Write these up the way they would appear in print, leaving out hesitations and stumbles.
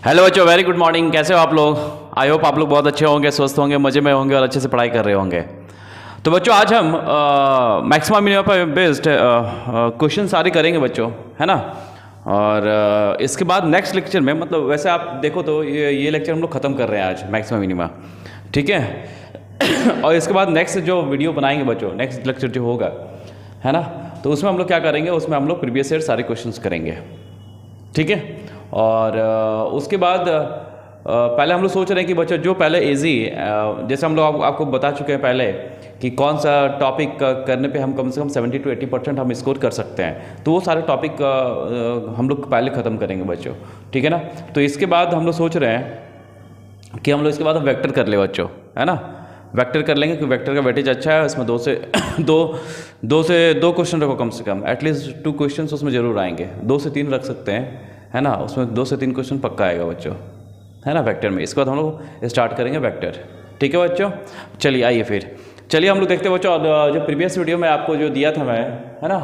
Hello बच्चों, very good morning. कैसे हो आप लोग? आई होप आप लोग बहुत अच्छे होंगे, स्वस्थ होंगे, मज़े में होंगे और अच्छे से पढ़ाई कर रहे होंगे। तो बच्चों आज हम मैक्सिमम मिनिमम पर बेस्ड क्वेश्चन सारे करेंगे बच्चों, है ना। और इसके बाद नेक्स्ट लेक्चर में, मतलब वैसे आप देखो तो ये लेक्चर हम लोग ख़त्म कर रहे हैं आज मैक्सिमम मिनिमम, ठीक है। और इसके बाद नेक्स्ट जो वीडियो बनाएंगे बच्चों, नेक्स्ट लेक्चर जो होगा, है ना, तो उसमें हम लोग क्या करेंगे, उसमें हम लोग प्रीवियस ईयर सारे क्वेश्चंस करेंगे, ठीक है। और उसके बाद पहले हम लोग सोच रहे हैं कि बच्चों जो पहले इजी, जैसे हम लोग आपको बता चुके हैं पहले कि कौन सा टॉपिक करने पे हम कम से कम 70 to 80% हम स्कोर कर सकते हैं, तो वो सारे टॉपिक हम लोग पहले ख़त्म करेंगे बच्चों, ठीक है ना। तो इसके बाद हम लोग सोच रहे हैं कि हम लोग इसके बाद वेक्टर कर ले बच्चों, है ना। वेक्टर कर लेंगे क्योंकि वेक्टर का वेटेज अच्छा है, उसमें दो से दो क्वेश्चन रखो, कम से कम एटलीस्ट 2 क्वेश्चन उसमें जरूर आएंगे, 2 से 3 रख सकते हैं, है ना। उसमें 2 से 3 क्वेश्चन पक्का आएगा बच्चों, है ना, वेक्टर में। इसके बाद हम लोग स्टार्ट करेंगे वेक्टर, ठीक है बच्चों। चलिए आइए फिर, चलिए हम लोग देखते हैं बच्चों। और जो प्रीवियस वीडियो में आपको जो दिया था मैं, है ना,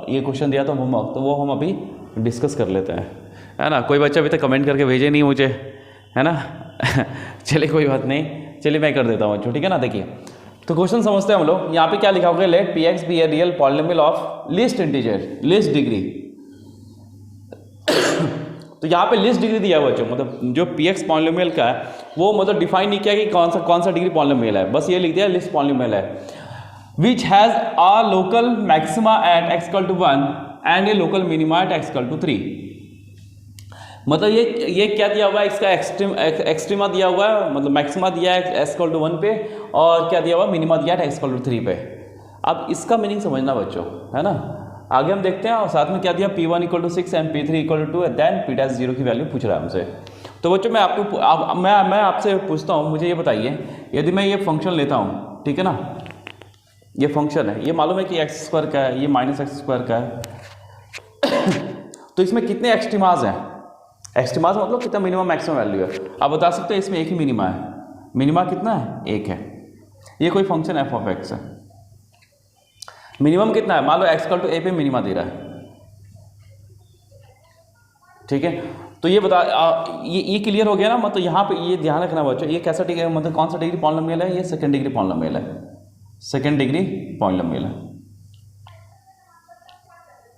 ये क्वेश्चन दिया था होमवर्क, तो वो हम अभी डिस्कस कर लेते हैं, है ना। कोई बच्चा अभी तक कमेंट करके भेजे नहीं मुझे, है ना। चलिए कोई बात नहीं, चलिए मैं कर देता हूँ बच्चों, ठीक है ना। देखिए तो क्वेश्चन समझते हैं हम लोग। यहाँ पे क्या लिखा होगा, let P x be a real polynomial of least integer, least degree. तो यहाँ पे लीस्ट डिग्री दिया हुआ बच्चों, मतलब जो पी एक्स पॉलिनोमियल का है वो मतलब डिफाइन नहीं किया कि कौन सा डिग्री पॉलिनोमियल है, बस ये लिख दिया लिस्ट पॉलिनोमियल है। Which has a local maxima at x equal to 1 and a local minima at x equal to 3। मतलब ये क्या दिया हुआ है, इसका एक्सट्रीमा दिया हुआ है, मतलब मैक्सिमा दिया है एक्स इक्वल टू 1 पे, और क्या दिया हुआ, मिनिमा दिया है एक्स इक्वल टू 3 पे। अब इसका मीनिंग समझना बच्चों, है ना। आगे हम देखते हैं। और साथ में क्या दिया, P1 equal to 6 and P3 equal to 2, then P dash 0 की वैल्यू पूछ रहा है हमसे। तो बच्चों मैं आपको मैं आपसे पूछता हूँ, मुझे ये बताइए, यदि मैं ये फंक्शन लेता हूँ, ठीक है ना, ये फंक्शन है, ये मालूम है कि एक्स स्क्वायर का है, ये माइनस एक्स स्क्वायर का है। तो इसमें कितने एक्सट्रीमाज हैं, एक्सट्रीमाज मतलब कितना मिनिमम मैक्सिमम वैल्यू है। आप बता सकते हैं इसमें एक ही मिनिमा है, मिनिमा कितना है, एक है। ये कोई फंक्शन एफ ऑफ एक्स है, मिनिमम कितना है, मान लो एक्स इक्वल टू ए पे मिनिमा दे रहा है, ठीक है। तो ये बता ये क्लियर हो गया ना। मतलब यहाँ पे ये ध्यान रखना बच्चों, ये कैसा डिग्री, मतलब कौन सा डिग्री पॉलिनोमियल है, ये सेकंड डिग्री पॉलिनोमियल है, सेकंड डिग्री पॉलिनोमियल है।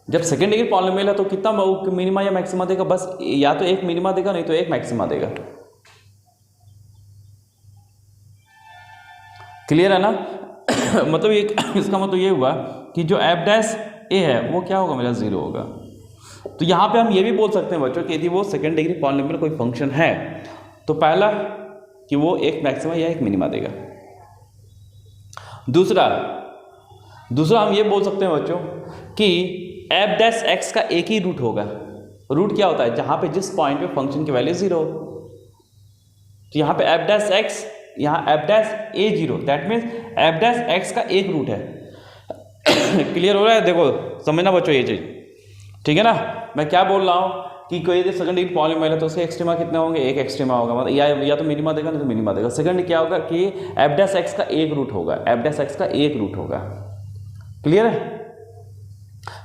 जब सेकंड डिग्री पॉलिनोमियल है तो कितना मिनिमा या मैक्सिमा देगा, बस या तो एक मिनिमा देगा नहीं तो एक मैक्सिमा देगा। क्लियर है ना। मतलब ये इसका मतलब ये हुआ कि जो एफ डैश ए है वो क्या होगा, मेरा 0 होगा। तो यहाँ पे हम ये भी बोल सकते हैं बच्चों कि यदि वो सेकंड डिग्री पॉलिनोमियल कोई फंक्शन है तो पहला कि वो एक मैक्सिमा या एक मिनिमा देगा। दूसरा हम ये बोल सकते हैं बच्चों कि एफ डैश एक्स का एक ही रूट होगा। रूट क्या होता है, जहाँ पे जिस पॉइंट पे फंक्शन की वैल्यू 0 हो। तो यहाँ पे एफ डैश एक्स, यहाँ F dash A 0, that means F dash x का एक रूट है। क्लियर हो रहा है, देखो समझना बच्चों ये चीज, ठीक है ना। मैं क्या बोल रहा हूँ कि कोई यदि सेकंड डिग्री पॉलिनोमियल है तो उसके एक्सट्रीमा कितने होंगे, एक एक्सट्रीमा होगा, मतलब या तो मिनिमा देगा नहीं तो मिनिमा देगा। सेकंड क्या होगा कि एफ डैश एक्स का एक रूट होगा, एफ डैश एक्स का एक रूट होगा। क्लियर है,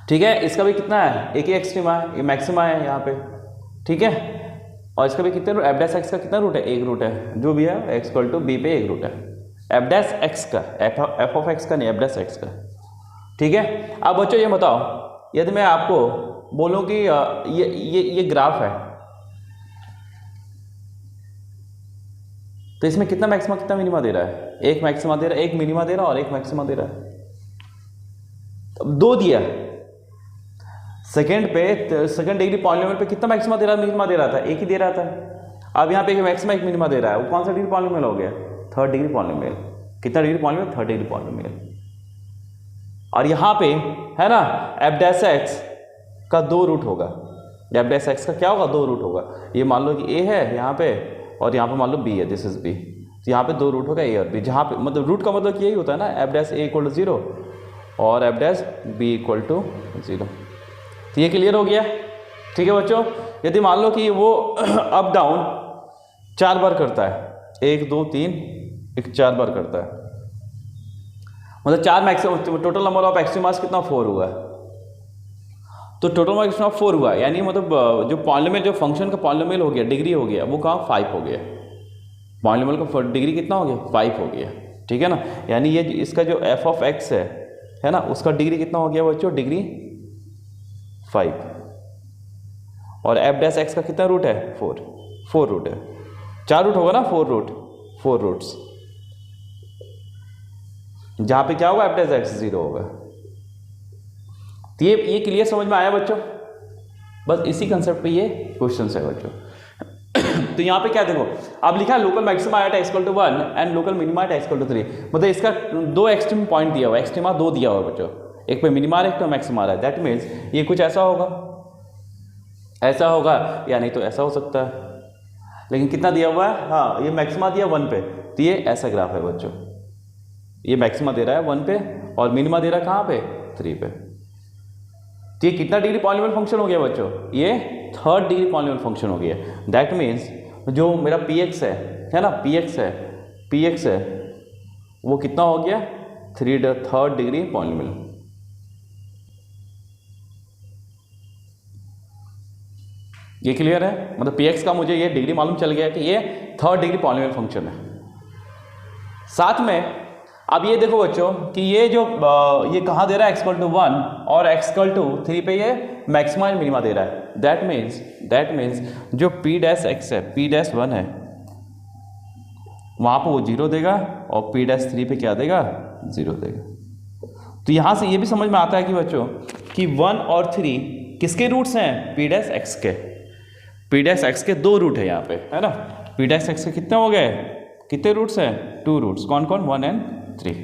ठीक है। इसका भी कितना है, एक ही एक्सट्रीमा है, ये मैक्सिमा है यहाँ पे, ठीक है। और इसका भी कितने रूट, एफ डैश एक्स का कितना रूट है, एक रूट है, जो भी है एक्स इक्वल टू बी पे एक रूट है, एफ डैश एक्स का, एफ ऑफ एक्स का नहीं, एफ डैश एक्स का, ठीक है। अब बच्चों ये बताओ, यदि मैं आपको बोलूं कि ये ग्राफ है, तो इसमें कितना मैक्सिमा कितना मिनिमा दे रहा है, एक मैक्सिमा दे रहा है, एक मिनिमा दे रहा है और एक मैक्सिमा दे रहा है। अब 2 दिया सेकंड डिग्री पॉलिनोमियल पे कितना मैक्सिमा दे रहा है, मिनिमा दे रहा था, एक ही दे रहा था। अब यहाँ पे एक मैक्सिमा एक मिनिमा दे रहा है, वो कौन सा डिग्री पॉलिनोमियल हो गया, थर्ड डिग्री पॉलिनोमियल। कितना degree polynomial, third degree polynomial. और यहाँ पे है ना एफ डैश एक्स का 2 रूट होगा, एफ डैश एक्स का क्या होगा, 2 रूट होगा। ये मान लो कि ए है यहाँ पे और यहाँ पे मान लो बी है, दिस इज बी। तो यहाँ पे 2 रूट होगा, ए और बी, जहाँ पे मतलब रूट का मतलब यही होता है ना, F dash A equal to 0 और F dash B equal to 0। तो ये क्लियर हो गया, ठीक है बच्चों। यदि मान लो कि वो अप डाउन 4 बार करता है, 1 2 3 एक 4 बार करता है, मतलब 4 मैक्सिमम, टोटल नंबर ऑफ एक्सट्रीमास कितना 4 हुआ है। तो टोटल मैक्सिमम 4 हुआ, यानी मतलब जो पॉलिनोमियल, जो फंक्शन का पॉलिनोमियल हो गया, डिग्री हो गया, वो कहाँ 5 हो गया। पॉलिनोमियल का डिग्री कितना हो गया 5 हो गया, ठीक है ना। यानी ये इसका जो एफ ऑफ एक्स है ना, उसका डिग्री कितना हो गया बच्चों, डिग्री 5। और एफ डैश एक्स का कितना रूट है 4 रूट है, 4 रूट होगा ना, 4 रूट्स, जहां पे क्या होगा एफ डैश एक्स 0 होगा। तो ये क्लियर समझ में आया बच्चों, बस इसी कंसेप्ट पे ये क्वेश्चन है बच्चों। तो यहाँ पे क्या देखो, अब लिखा है local maxima at x equal to 1 and local minima at x equal to 3, मतलब इसका 2 एक्सट्रीम पॉइंट दिया हुआ है, एक्सट्रीमा 2 दिया हुआ है बच्चों, एक पे मिनिमा एक पे मैक्सिमा है। दैट मीन्स ये कुछ ऐसा होगा, ऐसा होगा, या नहीं तो ऐसा हो सकता है। लेकिन कितना दिया हुआ है, हाँ ये मैक्सिमा दिया 1 पे, तो ये ऐसा ग्राफ है बच्चों, ये मैक्सिमा दे रहा है 1 पे और मिनिमा दे रहा है कहाँ पे 3 पे। तो ये कितना डिग्री पॉलिनोमियल फंक्शन हो गया बच्चों, ये 3rd डिग्री पॉलिनोमियल फंक्शन हो गया। दैट मीन्स जो मेरा px है ना, px है वो कितना हो गया 3rd डिग्री पॉलिनोमियल। ये क्लियर है, मतलब px का मुझे ये डिग्री मालूम चल गया कि ये 3rd डिग्री पॉलिनोमियल फंक्शन है। साथ में अब ये देखो बच्चों कि ये जो ये कहाँ दे रहा है x = 1 और x = 3 पे ये मैक्सिमा एंड मिनिमा दे रहा है। दैट मीन्स जो p डैश x है, p डैश 1 है, वहाँ पे वो 0 देगा और p डैश 3 पे क्या देगा 0 देगा। तो यहाँ से ये भी समझ में आता है कि बच्चों कि 1 और 3 किसके रूट्स हैं, p डैश x के। p डैश x के 2 रूट है यहाँ पे, है ना। p डैश x के कितने हो गए, कितने रूट्स हैं 2 रूट्स, कौन कौन 1 and 3।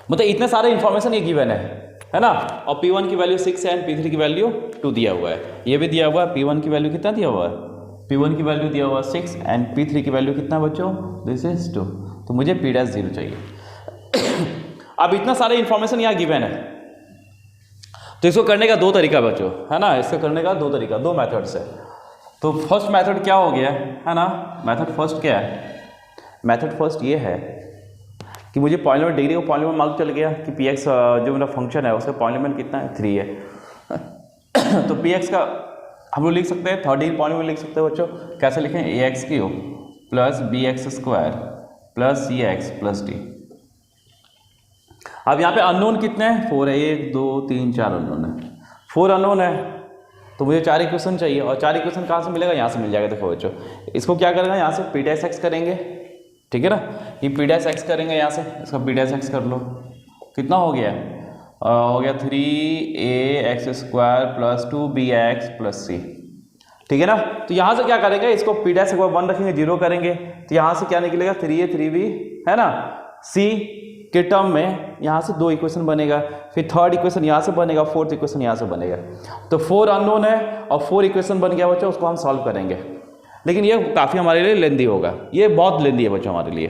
मतलब इतने सारे इंफॉर्मेशन ये गिवन है ना। और p1 की वैल्यू 6 है एंड p3 की वैल्यू 2 दिया हुआ है, ये भी दिया हुआ है। p1 की वैल्यू कितना दिया हुआ है, p1 की वैल्यू दिया हुआ है 6 एंड p3 की वैल्यू कितना बच्चों, दिस इज 2। तो मुझे p डैश 0 चाहिए। अब इतना सारे इंफॉर्मेशन यहाँ गिवन है, तो इसको करने का 2 तरीका बच्चों, है ना। इसको करने का 2 तरीका, 2 मेथड्स है। तो फर्स्ट मेथड क्या हो गया, है ना, मेथड फर्स्ट क्या है, मेथड फर्स्ट ये है कि मुझे पॉलिनोमियल डिग्री को पॉलिनोमियल मालूम चल गया कि px जो मेरा फंक्शन है उसका पॉलिनोमियल कितना है 3 है। तो px का हम लोग लिख सकते हैं 3rd डिग्री पॉलिनोमियल लिख सकते हैं बच्चों। कैसे लिखें, ax³ plus bx² plus cx plus d। अब यहाँ पे अननोन कितने हैं, 4 है, 1 2 3 4 अननोन है, 4 अननोन है। तो मुझे 4 इक्वेशन चाहिए, और 4 इक्वेशन कहाँ से मिलेगा, यहाँ से मिल जाएगा। देखो बच्चों इसको क्या करेगा, यहाँ से p डैश x करेंगे, ठीक है ना। ये p डैश x करेंगे, यहाँ से इसका p डैश x कर लो, कितना हो गया, हो गया 3ax² plus 2bx plus c, ठीक है ना। तो यहाँ से क्या करेंगे, इसको p डैश एक बार 1 रखेंगे, 0 करेंगे, तो यहाँ से क्या निकलेगा 3a 3b, है ना। c के टर्म में यहाँ से 2 इक्वेशन बनेगा, फिर 3rd इक्वेशन यहाँ से बनेगा, 4th इक्वेशन यहाँ से बनेगा। तो 4 अननोन है और 4 इक्वेशन बन गया बच्चों, उसको हम सॉल्व करेंगे। लेकिन ये काफ़ी हमारे लिए लेंदी होगा, ये बहुत लेंदी है बच्चों हमारे लिए।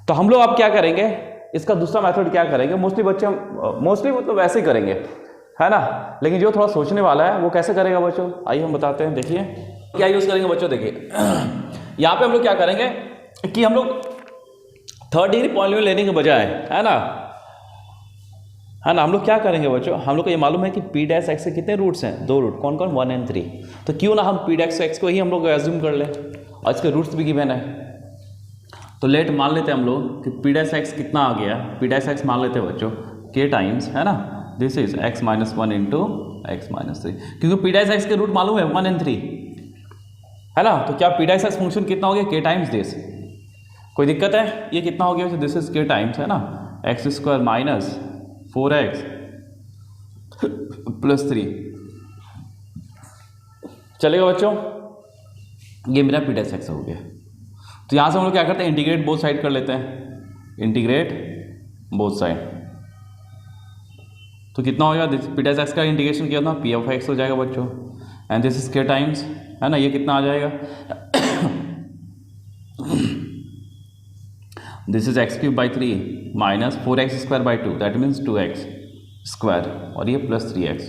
तो हम लोग अब क्या करेंगे, इसका दूसरा मेथड क्या करेंगे, मोस्टली बच्चे मोस्टली मतलब वैसे ही करेंगे, है ना। लेकिन जो थोड़ा सोचने वाला है वो कैसे करेगा बच्चों, आइए हम बताते हैं। देखिए क्या यूज़ करेंगे बच्चों, देखिए यहाँ पे हम लोग क्या करेंगे कि हम लोग 3rd डिग्री पॉलिनोमियल लेने के बजाय, है ना, हम लोग क्या करेंगे बच्चों, हम लोग को ये मालूम है कि p डैश x के कितने रूट्स हैं, 2 रूट, कौन कौन 1 and 3। तो क्यों ना हम p डैश x को ही हम लोग एज्यूम कर लें, और इसके रूट्स भी गिवन है। तो लेट मान लेते हैं हम लोग कि p डैश x कितना आ गया, p डैश x मान लेते हैं बच्चों k टाइम्स, है ना, this is x - 1 into x - 3, क्योंकि p डैश x के रूट मालूम है 1 and 3, है ना। तो क्या p डैश x फंक्शन कितना हो गया, k टाइम्स दिस, कोई दिक्कत है, ये कितना हो गया, दिस इज k टाइम्स, है ना, x² माइनस 4x प्लस 3 चलेगा बच्चों। ये मेरा p डैश x हो गया। तो यहाँ से हम लोग क्या करते हैं, इंटीग्रेट बोथ साइड कर लेते हैं, इंटीग्रेट बोथ साइड। तो कितना हो जाएगा, p डैश x का इंटीग्रेशन किया था, p ऑफ x हो जाएगा बच्चों, and this is k times, है ना। ये कितना आ जाएगा, this is x³/3 minus 4x² 2, that means 2x², और ये प्लस 3x।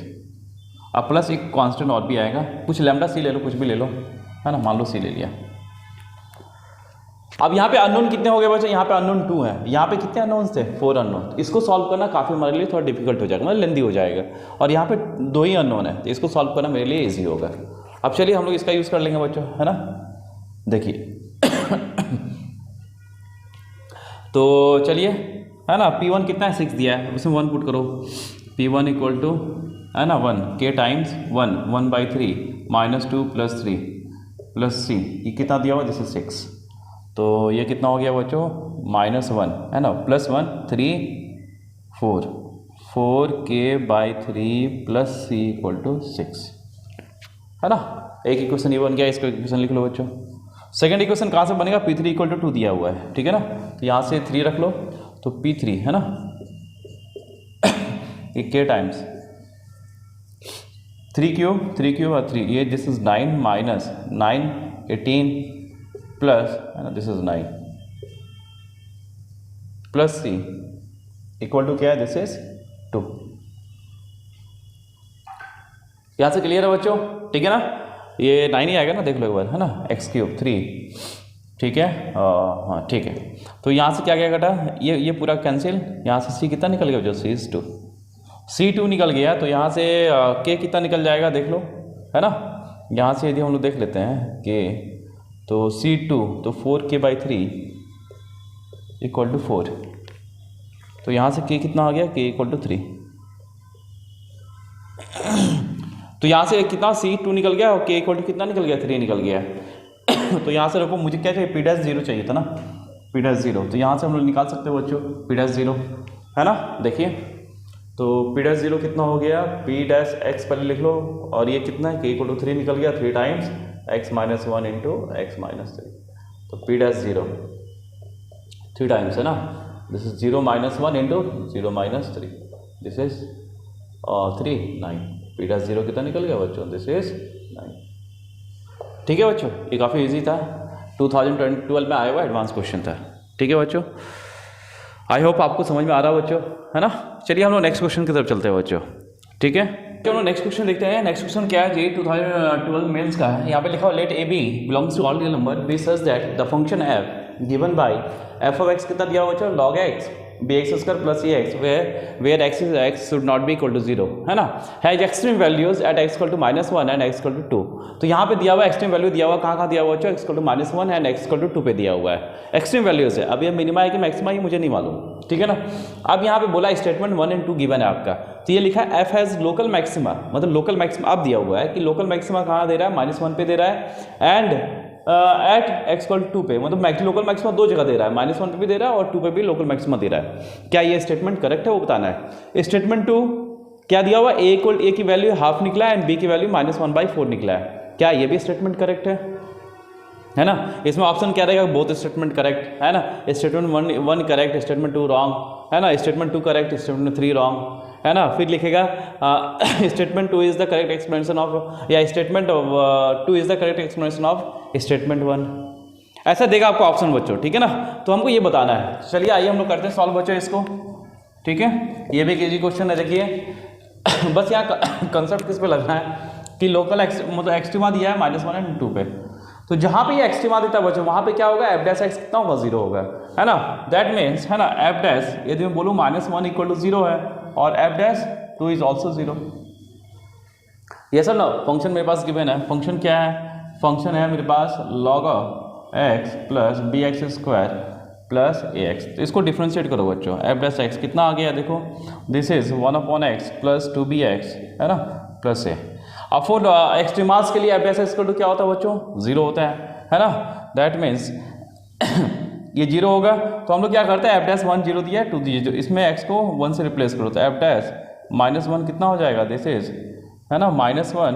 अब प्लस एक कांस्टेंट और भी आएगा, कुछ लैम्डा c ले लो, कुछ भी ले लो, है ना, मान लो c ले लिया। अब यहाँ पे अननोन कितने हो गए बच्चों, यहाँ पे अननोन 2 है, यहाँ पे कितने अननोन्स थे 4 अननोन। इसको सॉल्व करना काफ़ी हमारे लिए थोड़ा डिफिकल्ट हो जाएगा, मतलब लेंदी हो जाएगा, और यहाँ पे 2 ही अननोन है, तो इसको सॉल्व करना मेरे लिए ईजी होगा। अब चलिए हम लोग इसका यूज़ कर लेंगे बच्चों, है ना। देखिए तो चलिए, है ना, P1 कितना है 6 दिया है, उसमें 1 पुट करो, P1 इक्वल टू, है ना, 1 K टाइम्स 1/3 -2 + 3 + C, ये कितना दिया हुआ, दिस इज 6, तो ये कितना हो गया बच्चों -1, है ना, +1 3 4 K/3 + C = 6, है ना। एक इक्वेशन ये बन गया, इसको इक्वेशन लिख लो बच्चों। सेकंड इक्वेशन कहाँ से बनेगा, P3 = 2 दिया हुआ है, ठीक है ना, तो यहाँ से 3 रख लो, तो P3, है ना, ये K टाइम्स 3 क्यूब और 3, ये दिस इज 9 - 9 18 प्लस, है ना, this is 9 plus C equal to क्या है, दिस इज 2। यहाँ से क्लियर है बच्चों, ठीक है ना, ये 9 ही आएगा ना, देख लो एक बार, है ना, x³ 3, ठीक है, हाँ ठीक है। तो यहाँ से क्या क्या घटा, ये पूरा कैंसिल, यहाँ से C कितना निकल गया जो, C2 निकल गया, तो यहाँ से K कितना निकल जाएगा देख लो, है ना। यहाँ से यदि हम लोग देख लेते हैं K, तो C2 तो 4K/3 = 4, तो यहाँ से K कितना आ गया, K = 3, तो यहाँ से कितना C2 निकल गया और K = कितना निकल गया, 3 निकल गया। तो यहाँ से रखो, मुझे क्या चाहिए, P'0 चाहिए था ना, P'0, तो यहाँ से हम लोग निकाल सकते हो बच्चों P'0, है ना। देखिए तो P'0 कितना हो गया, P' पहले लिख लो, और ये कितना है, K = 3 निकल गया, 3 टाइम्स x - 1 × x - 3, तो P'0 3 टाइम्स, है ना, this is 0 - 1 × 0 - 3, this is 3 9, P'0 कितना निकल गया बच्चों, दिस इज 9, ठीक है बच्चों। ये काफ़ी इजी था, 2012 में आया हुआ एडवांस क्वेश्चन था, ठीक है बच्चों। आई होप आपको समझ में आ रहा है बच्चों, है ना। चलिए हम लोग नेक्स्ट क्वेश्चन की तरफ चलते हैं बच्चों, ठीक है। तो हम लोग नेक्स्ट क्वेश्चन देखते हैं। नेक्स्ट क्वेश्चन क्या है जी, 2012 मेंस का है। यहाँ पे लिखा हुआ let AB belongs to all real number be such that the function f given by f(x) कितना दिया हुआ बच्चों, log x bx² + ax where x should not be equal to 0, है ना, has extreme values at x = -1 and x = 2। तो यहाँ पे दिया हुआ एक्सट्रीम वैल्यू दिया हुआ, कहाँ दिया हुआ बच्चों, x = -1 एंड x = 2 पे दिया हुआ है, एक्सट्रीम वैल्यूज है। अब ये मिनिमा है कि मैक्सिमा, ये मुझे नहीं मालूम, ठीक है ना। अब यहाँ पे बोला स्टेटमेंट 1 और 2 गिवन है आपका, तो ये लिखा है f हैज लोकल मैक्सिमा, मतलब लोकल मैक्सिमा अब दिया हुआ है कि लोकल मैक्सिमा कहाँ दे रहा है, -1 पे दे रहा है, एंड एट x = 2 पे, मतलब लोकल मैक्सिमा 2 जगह दे रहा है, -1 पे भी दे रहा है और 2 पे भी लोकल मैक्सिमा दे रहा है। क्या ये स्टेटमेंट करेक्ट है, वो बताना है। स्टेटमेंट 2 क्या दिया हुआ, a की वैल्यू हाफ निकला है एंड b की वैल्यू -1/4 निकला है, क्या ये भी स्टेटमेंट करेक्ट है ना। इसमें ऑप्शन क्या रहेगा, बोथ स्टेटमेंट करेक्ट, है ना। स्टेटमेंट 1 करेक्ट, स्टेटमेंट 2 रॉन्ग, है ना, स्टेटमेंट 2 करेक्ट, स्टेटमेंट 3 रॉन्ग, है ना। फिर लिखेगा statement 2 is the correct explanation of, या statement 2 is the correct explanation of statement 1, ऐसा देगा आपको ऑप्शन बच्चों, ठीक है ना। तो हमको ये बताना है। चलिए आइए हम लोग करते हैं सॉल्व बच्चों इसको, ठीक है। ये भी एक इजी क्वेश्चन है, देखिए बस यहाँ कंसेप्ट किस पे लगना है कि लोकल मतलब एक्सट्रीमा दिया है -1 एंड 2 पे, तो जहाँ पे ये एक्सट्रीमा देता है बच्चों, वहाँ पे क्या होगा, f' कितना होगा, 0 होगा, है ना। दैट मीन्स, है ना, f' यदि मैं बोलूँ -1 = 0 है और f'2 इज ऑल्सो 0, ये सर ना फंक्शन मेरे पास गिवन है। फंक्शन क्या है, फंक्शन है मेरे पास log x + bx² + ax, तो इसको डिफ्रेंशिएट करो बच्चों। f' कितना आ गया देखो, दिस इज 1/x + 2bx, है ना, प्लस a। अब फॉर एक्सट्रीमास के लिए f' क्या होता है बच्चों, 0 होता है ना। दैट मीन्स ये 0 होगा, तो हम लोग क्या करते हैं, f' 0 दिया है, 2 दीजिए, इसमें x को 1 से रिप्लेस करो, तो f' -1 कितना हो जाएगा, दिस इज, है ना, -1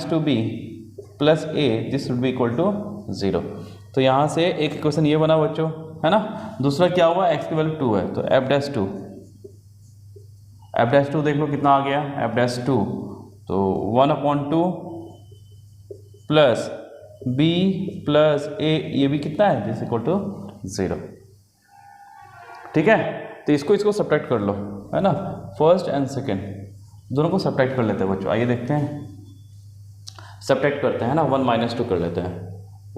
- 2b + a, this should be equal to 0। तो यहाँ से एक इक्वेशन ये बना बच्चों, है ना। दूसरा क्या हुआ, x की वैल्यू 2 है, तो f' देख लो कितना आ गया, f' तो 1/2 + b + a, ये भी कितना है, दिस इक्वल टू 0, ठीक है। तो इसको सब्ट्रैक्ट कर लो, है ना, फर्स्ट एंड सेकेंड दोनों को सब्ट्रैक्ट कर लेते हैं बच्चों। आइए देखते हैं, सब्ट्रैक्ट करते हैं ना, 1 - 2 कर लेते हैं,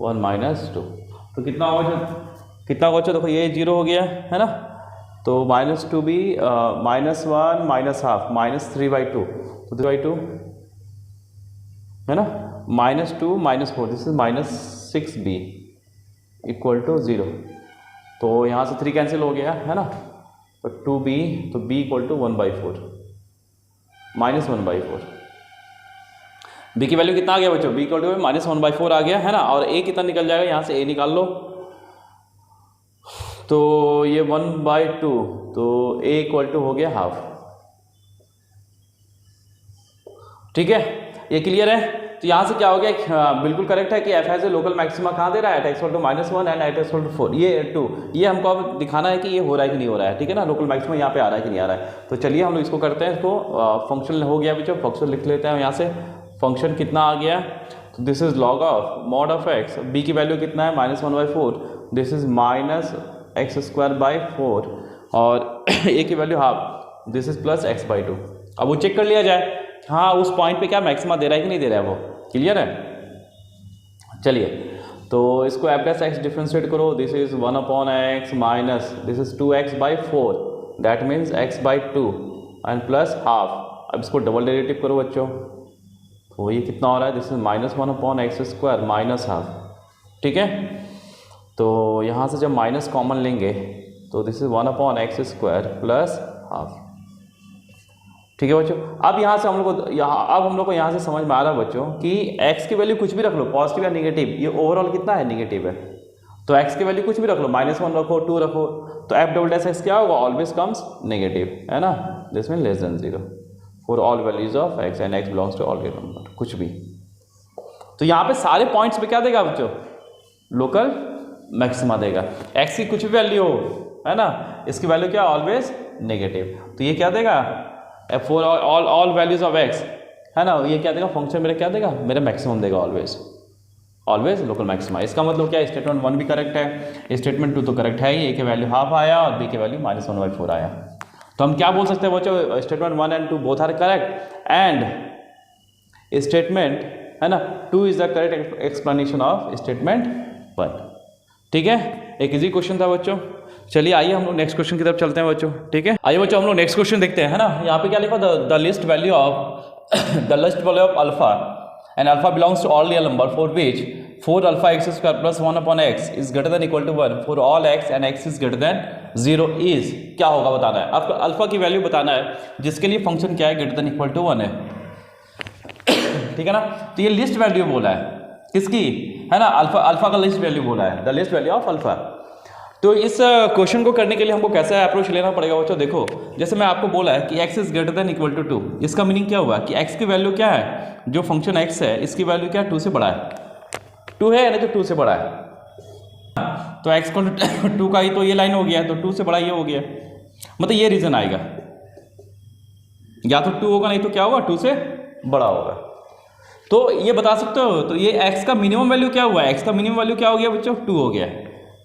1 - 2, तो कितना होगा बच्चों, देखो ये 0 हो गया है ना, तो -2b -1 -½ -3/2, तो 3/2 है ना, -2 -4 दिस इज -6b = 0। तो यहाँ से 3 कैंसिल हो गया है ना, तो 2b, तो b = 1/4 -1/4। b की वैल्यू कितना आ गया बच्चों, b = -1/4 आ गया है ना, और a कितना निकल जाएगा, यहाँ से a निकाल लो, तो ये 1/2, तो a = हो गया ½ ठीक है, ये क्लियर है। तो यहाँ से क्या हो गया, बिल्कुल करेक्ट है कि f as a local maxima कहाँ दे रहा है, x = -1 एंड x = 4, ये 2, ये हमको अब दिखाना है कि ये हो रहा है कि नहीं हो रहा है, ठीक है ना, लोकल मैक्सिमा यहाँ पे आ रहा है कि नहीं आ रहा है। तो चलिए हम लोग इसको करते हैं, इसको फंक्शन हो गया बच्चों, फंक्शन लिख लेते हैं यहाँ से। फंक्शन कितना आ गया, तो this is log of mod of x, b की वैल्यू कितना है -1/4, दिस इज -x²/4, और a की वैल्यू ½ दिस इज +x/2। अब वो चेक कर लिया जाए, हाँ उस पॉइंट पे क्या मैक्सिमा दे रहा है कि नहीं दे रहा है, वो क्लियर है। चलिए तो इसको f' डिफ्रेंशिएट करो, this is 1/x minus this is 2x/4, that means x/2 and +½ अब इसको डबल डेरिवेटिव करो बच्चों, तो ये कितना हो रहा है, दिस इज -1/x² -½ ठीक है। तो यहाँ से जब माइनस कॉमन लेंगे तो दिस इज 1/x² +½ ठीक है बच्चों। अब यहाँ से हम लोग को यहाँ से समझ में आ रहा है बच्चों कि x की वैल्यू कुछ भी रख लो, पॉजिटिव या निगेटिव, ये ओवरऑल कितना है, निगेटिव है, तो x की वैल्यू कुछ भी रख लो, -1 रखो, 2 रखो, तो f" क्या होगा, ऑलवेज कम्स नेगेटिव, है ना, this mean <0 for all values of x and x belongs to all real number, कुछ भी। तो यहाँ पे सारे पॉइंट्स पे क्या देगा बच्चों, लोकल मैक्सिमा देगा, x की कुछ भी वैल्यू हो, है ना, इसकी वैल्यू क्या, ऑलवेज नेगेटिव, तो ये क्या देगा, for all values of x, है ना, ये क्या देगा, फंक्शन मेरा क्या देगा, मेरा मैक्सिमम देगा, ऑलवेज लोकल मैक्सिमा। इसका मतलब क्या है, स्टेटमेंट 1 भी करेक्ट है, स्टेटमेंट 2 तो करेक्ट है ही, a की वैल्यू ½ आया और b की वैल्यू -1/4 आया। तो हम क्या बोल सकते हैं बच्चों, statement 1 and 2 both are correct and statement, है ना, 2 is the correct explanation of statement 1, ठीक है। एक इजी क्वेश्चन था बच्चों। चलिए आइए हम लोग नेक्स्ट क्वेश्चन की तरफ चलते हैं बच्चों, ठीक है। आइए बच्चों हम लोग नेक्स्ट क्वेश्चन देखते हैं, है ना। यहाँ पे क्या लिखा, the least value of alpha and alpha belongs to all real number for which 4α(x² + 1/x is greater than equal to 1 for all x and x is greater than 0 is, क्या होगा बताना है आपको, अल्फा की value बताना है जिसके लिए फंक्शन क्या है, ग्रेटर देन इक्वल टू 1 है, ठीक है ना। तो ये लिस्ट वैल्यू बोला है किसकी, है ना, अल्फा का लिस्ट वैल्यू बोला है, the least value of alpha. तो इस क्वेश्चन को करने के लिए हमको कैसा अप्रोच लेना पड़ेगा बच्चों, देखो जैसे मैं आपको बोला है कि x is greater than equal to 2, इसका मीनिंग क्या हुआ कि x की वैल्यू क्या है, जो फंक्शन x है इसकी वैल्यू क्या है, 2 से बड़ा है, 2 है यानी तो 2 से बड़ा है, तो x को 2 का ही तो ये लाइन हो गया, तो 2 से बड़ा ये हो गया, मतलब ये रीजन आएगा, या तो 2 होगा नहीं तो क्या होगा, 2 से बड़ा होगा। तो ये बता सकते हो, तो ये x का मिनिमम वैल्यू क्या हुआ है, x का मिनिमम वैल्यू क्या हो गया बच्चों, 2 हो गया,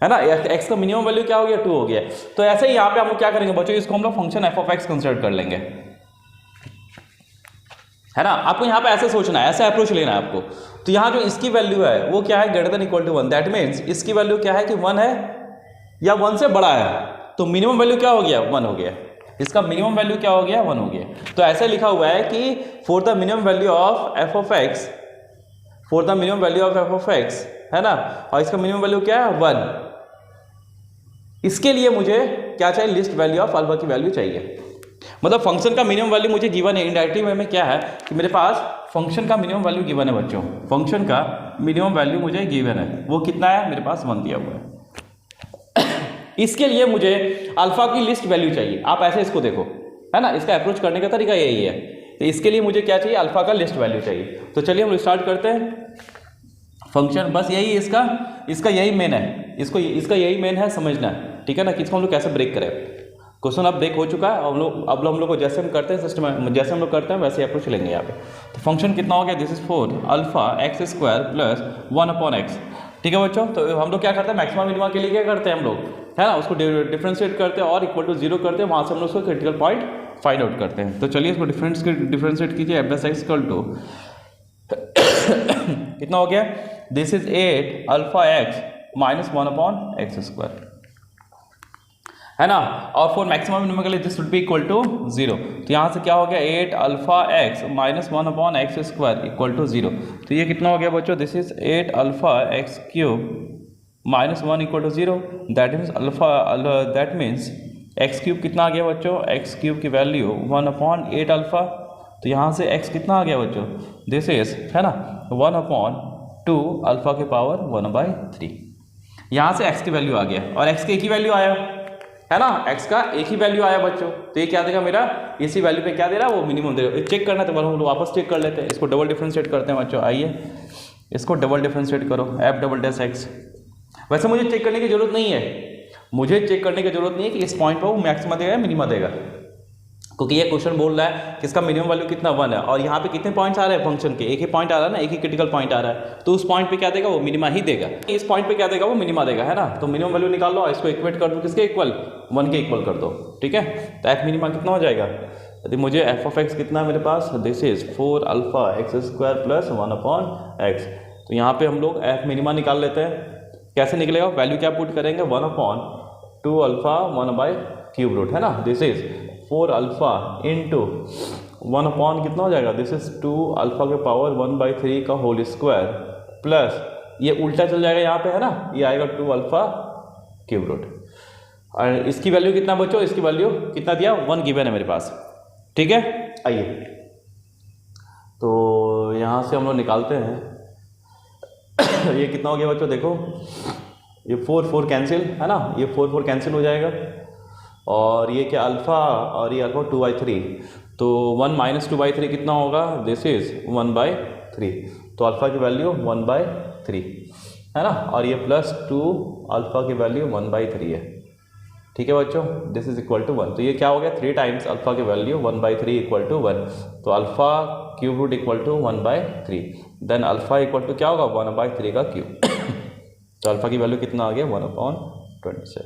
है ना, x का मिनिमम वैल्यू क्या हो गया, 2 हो गया। तो ऐसे ही यहाँ पे हम लोग क्या करेंगे बच्चों, इसको हम लोग फंक्शन f(x) कंसिडर कर लेंगे, है ना। आपको यहाँ पे ऐसे सोचना है, ऐसे अप्रोच लेना है आपको। तो यहाँ जो इसकी वैल्यू है वो क्या है, greater than equal to 1, that means इसकी वैल्यू क्या है कि 1 है या 1 से बड़ा है, तो मिनिमम वैल्यू क्या हो गया, 1 हो गया, इसका मिनिमम वैल्यू क्या हो गया, 1 हो गया। तो ऐसे लिखा हुआ है कि for the minimum value of f(x), for the minimum value of f(x), है ना, और इसका मिनिमम वैल्यू क्या है, 1। इसके लिए मुझे क्या चाहिए, लिस्ट वैल्यू ऑफ अल्फा की वैल्यू चाहिए, मतलब फंक्शन का मिनिमम वैल्यू मुझे गिवन है, इनडायरेक्टली वे में क्या है कि मेरे पास फंक्शन का मिनिमम वैल्यू गिवन है बच्चों, फंक्शन का मिनिमम वैल्यू मुझे गिवन है, वो कितना है, मेरे पास 1 दिया हुआ है। इसके लिए मुझे अल्फा की लिस्ट वैल्यू चाहिए, आप ऐसे इसको देखो, है ना, इसका अप्रोच करने का तरीका यही है। तो इसके लिए मुझे क्या चाहिए, अल्फा का लिस्ट वैल्यू चाहिए। तो चलिए हम स्टार्ट करते हैं फंक्शन, बस यही इसका यही मेन है, इसका यही मेन है समझना, ठीक है ना, कि इसको हम लोग कैसे ब्रेक करें। क्वेश्चन अब ब्रेक हो चुका है, अब हम लोग को जैसे हम करते हैं सिस्टम, जैसे हम लोग करते हैं वैसे अप्रोच लेंगे यहाँ पे। तो फंक्शन कितना हो गया, दिस इज 4α(x² + 1/x, ठीक है बच्चों। तो हम लोग क्या करते हैं, मैक्सिमम मिनिमा के लिए क्या करते हैं हम लोग, है ना, उसको डिफ्रेंशिएट करते हैं और इक्वल टू 0 करते हैं, वहाँ से हम लोग उसको क्रिटिकल पॉइंट फाइंड आउट करते हैं। तो चलिए इसको डिफ्रेंशिएट कीजिए, f(x) कितना हो गया, दिस इज 8α(x -1/x², है ना। और फॉर मैक्सिमम मिनिमम के लिए this would be equal to 0। तो यहाँ से क्या हो गया 8α(x) -1/x² इक्वल टू 0। तो ये कितना हो गया बच्चों, this is 8α(x³ -1 equal to 0। That means x³ कितना आ गया बच्चों, x³ की वैल्यू 1/8α। तो यहाँ से x कितना आ गया बच्चों, दिस इज, है ना, 1/2α⁴ यहाँ से x की वैल्यू आ गया और x की एक ही वैल्यू आया, है ना, x का एक ही वैल्यू आया बच्चों। तो ये क्या देगा मेरा, इसी वैल्यू पे क्या दे रहा है वो मिनिमम दे रहा है। चेक करना है तो हम लोग वापस चेक कर लेते हैं। इसको डबल डिफरेंशिएट करते हैं बच्चों, आइए इसको डबल डिफरेंशिएट करो, f'(x). वैसे मुझे चेक करने की जरूरत नहीं है, मुझे चेक करने की जरूरत नहीं है कि इस पॉइंट पर वो मैक्सिमा देगा या मिनिमा देगा, क्योंकि ये क्वेश्चन बोल रहा है कि इसका मिनिमम वैल्यू कितना 1 है और यहाँ पे कितने पॉइंट्स आ रहे हैं फंक्शन के, एक ही पॉइंट आ रहा है ना, एक ही क्रिटिकल पॉइंट आ रहा है। तो उस पॉइंट पे क्या देगा वो मिनिमा ही देगा, इस पॉइंट पे क्या देगा वो मिनिमा देगा, है ना। तो मिनिमम वैल्यू निकाल लो, इसको इक्वेट कर दो किसके इक्वल, 1 के इक्वल कर दो, ठीक है। तो एफ मिनिमा कितना हो जाएगा, यदि मुझे f(x) कितना है मेरे पास, दिस इज 4α(x² + 1/x। तो यहाँ पे हम लोग एफ मिनिमा निकाल लेते हैं। कैसे निकलेगा, वैल्यू क्या पुट करेंगे, 1/2α1/3√, है ना। दिस इज 4α इंटू 1 कितना हो जाएगा, दिस इज 2α⁴1/3 का होल स्क्वायर प्लस ये उल्टा चल जाएगा यहाँ पे, है ना, ये आएगा 2α⁴। और इसकी वैल्यू कितना बच्चों, इसकी वैल्यू कितना दिया, 1 गिवन है मेरे पास, ठीक है। आइए तो यहाँ से हम लोग निकालते हैं ये कितना हो गया बच्चों, देखो ये 4 कैंसिल, है ना, ये 4 कैंसिल हो जाएगा और ये क्या अल्फ़ा और ये अल्फ़ा 2/3। तो 1 - 2/3 कितना होगा, दिस इज 1/3। तो अल्फ़ा की वैल्यू 1/3, है ना, और ये प्लस 2 अल्फ़ा की वैल्यू 1/3 है, ठीक है बच्चों। This is equal to 1। तो ये क्या हो गया, 3 टाइम्स अल्फ़ा की वैल्यू 1/3 इक्वल टू 1। तो α³ equal to 1/3, then alpha equal to क्या होगा, 1/3 का क्यूब। तो अल्फ़ा की वैल्यू कितना आ गया, 1/27,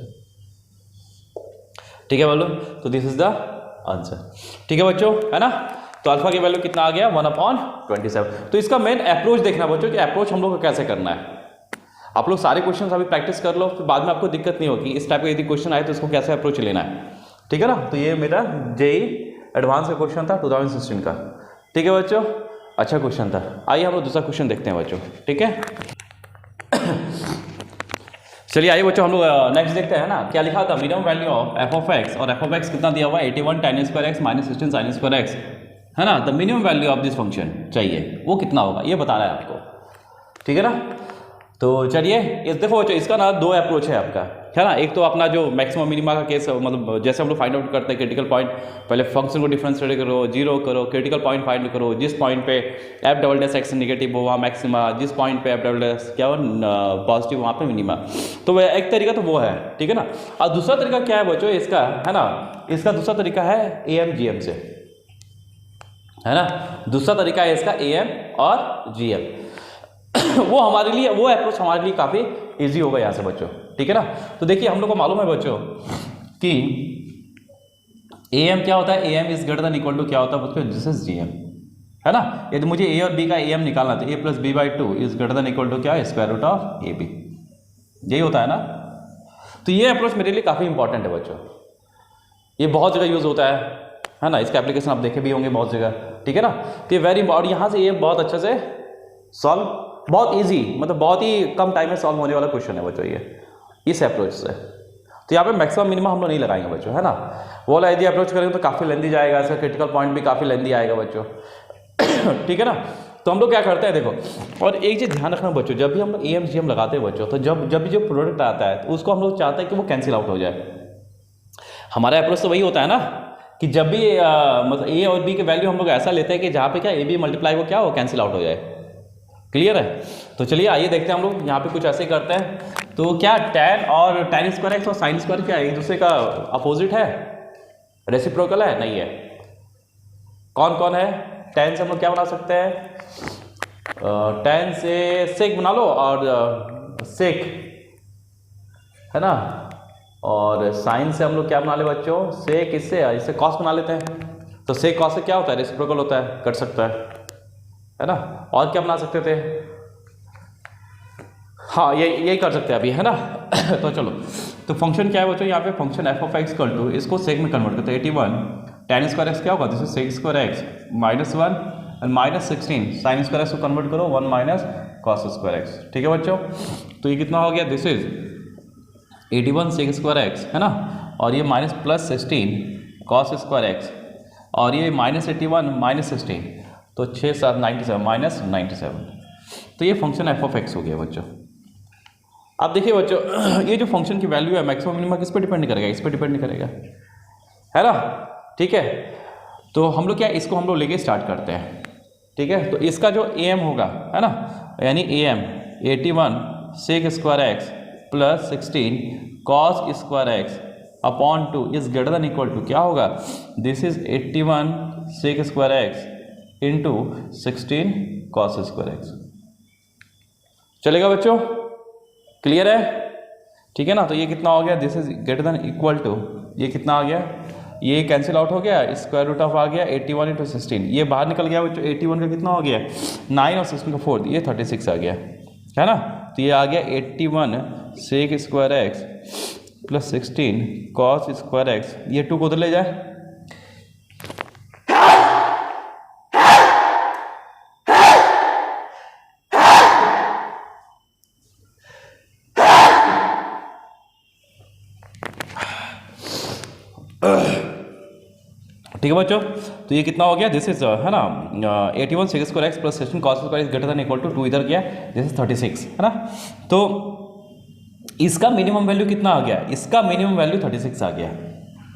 ठीक है बोलो। तो दिस इज द आंसर, ठीक है बच्चों, है ना। तो अल्फा की वैल्यू कितना आ गया, 1/27। तो इसका मेन अप्रोच देखना बच्चों कि अप्रोच हम लोग को कैसे करना है। आप लोग सारे क्वेश्चन अभी प्रैक्टिस कर लो, फिर बाद में आपको दिक्कत नहीं होगी। इस टाइप का यदि क्वेश्चन आए तो इसको कैसे अप्रोच लेना है, ठीक है ना। तो ये मेरा जेई एडवांस का क्वेश्चन था 2016 का, ठीक है बच्चों, अच्छा क्वेश्चन था। आइए हम लोग दूसरा क्वेश्चन देखते हैं बच्चों, ठीक है। चलिए आइए बच्चों हम लोग नेक्स्ट देखते हैं ना, क्या लिखा था, मिनिमम वैल्यू ऑफ f(x) और f(x) कितना दिया हुआ है, 81 tan² x - 16 sin² x, है ना। The minimum value of this function चाहिए, वो कितना होगा ये बता रहा है आपको, ठीक है ना। तो चलिए इस देखो बच्चों, इसका ना 2 अप्रोच है आपका, है ना। एक तो अपना जो मैक्सिमम मिनिमा का केस, मतलब जैसे हम लोग फाइंड आउट करते हैं क्रिटिकल पॉइंट, पहले फंक्शन को डिफरेंशिएट करो, 0 करो, क्रिटिकल पॉइंट फाइंड करो, जिस पॉइंट पे f'(x) नेगेटिव हो वहाँ मैक्सिमा, जिस पॉइंट पे f'(x) क्या हो पॉजिटिव वहाँ पे मिनिमा। तो वह एक तरीका तो वो है, ठीक है ना। और दूसरा तरीका क्या है बच्चों इसका, है ना, इसका दूसरा तरीका है AM/GM से, है ना। दूसरा तरीका है इसका AM और GM। वो हमारे लिए, वो अप्रोच हमारे लिए काफ़ी इजी होगा यहाँ से बच्चों, ठीक है ना। तो देखिए हम लोग को मालूम है बच्चों कि AM क्या होता है, AM is greater than equal to क्या होता है बच्चों, दिस इज GM, है ना। यदि मुझे A और B का AM निकालना था, A + B/2 is greater than equal to क्या है, स्क्वायर रूट ऑफ AB, यही होता है ना। तो ये अप्रोच मेरे लिए काफ़ी इंपॉर्टेंट है बच्चों, ये बहुत जगह यूज़ होता है ना। इसका एप्लीकेशन आप देखे भी होंगे बहुत जगह, ठीक है ना। तो ये वेरी इंपॉर्टेंट, यहाँ से ये बहुत अच्छे से सॉल्व, बहुत इजी, मतलब बहुत ही कम टाइम में सॉल्व होने वाला क्वेश्चन है बच्चों ये, इस अप्रोच से। तो यहाँ पे मैक्सिमम मिनिमम हम लोग नहीं लगाएंगे बच्चों, है ना। वो वाला यदि अप्रोच करेंगे तो काफ़ी लेंदी जाएगा, इसका क्रिटिकल पॉइंट भी काफ़ी लेंदी आएगा बच्चों, ठीक है ना। तो हम लोग क्या करते हैं देखो, और एक चीज़ ध्यान रखना बच्चों, जब भी हम लोग AM/GM लगाते हैं बच्चों, तो जब भी जो प्रोडक्ट आता है तो उसको हम लोग चाहते हैं कि वो कैंसिल आउट हो जाए। हमारा अप्रोच तो वही होता है ना कि जब भी मतलब A और B के वैल्यू हम लोग ऐसा लेते हैं कि जहाँ पे क्या AB मल्टीप्लाई को क्या हो कैंसिल आउट हो जाए, क्लियर है। तो चलिए आइए देखते हैं हम लोग यहाँ पे कुछ ऐसे करते हैं। तो क्या tan और tan² x और sin² क्या एक दूसरे का अपोजिट है, रेसिप्रोकल है, नहीं है। कौन कौन है, tan से हम लोग क्या बना सकते हैं, tan से sec बना लो और sec, है ना। और sin से हम लोग क्या बना ले बच्चों, sec, इससे cos बना लेते हैं। तो sec cos से क्या होता है, रेसिप्रोकल होता है, कट सकता है ना। और क्या बना सकते थे, हाँ ये यही कर सकते हैं अभी, है ना। तो चलो, तो फंक्शन क्या है बच्चों, यहाँ पे फंक्शन एफ ऑफ एक्स कल टू, इसको सेक में कन्वर्ट करते हैं। 81 tan स्क्वायर एक्स क्या होगा, this is sec square x minus 1 and minus 16 sine square x को कन्वर्ट करो 1 माइनस कॉस स्क्वायर एक्स। ठीक है बच्चों, तो ये कितना हो गया, this is 81 sec square x, है ना, और ये minus plus 16 cos square x, और ये माइनस 81 माइनस 16, तो 6 7 97 माइनस 97। तो ये फंक्शन एफ ऑफ एक्स हो गया बच्चों। अब देखिए बच्चों, ये जो फंक्शन की वैल्यू है मैक्सिमम मिनिमम किस पे डिपेंड करेगा, इस पे डिपेंड नहीं करेगा, है ना। ठीक है, तो हम लोग क्या, इसको हम लोग लेके स्टार्ट करते हैं। ठीक है, तो इसका जो ए एम होगा, है ना, यानी A M 81 sec square x plus 16 cos square x upon 2 is greater than equal to क्या होगा, this is 81 sec square x into 16 cos square x. चलेगा बच्चों, क्लियर है, ठीक है ना। तो ये कितना हो गया, this is greater than equal to, ये कितना आ गया, ये कैंसिल आउट हो गया, स्क्वायर रूट ऑफ आ गया 81 इंटू 16, ये बाहर निकल गया बच्चों। 81 का कितना हो गया 9 और 16 का 4, ये 36 आ गया, है ना। तो ये आ गया 81 sec square x plus 16 cos square x, ये 2 को उधर ले जाए, ठीक है बच्चों। तो ये कितना हो गया, दिस इज, है ना, 81 sec square x plus 16 cos square x greater than equal to 2 इधर गया, दिस इज 36, है ना। तो इसका मिनिमम वैल्यू कितना आ गया, इसका मिनिमम वैल्यू 36 आ गया,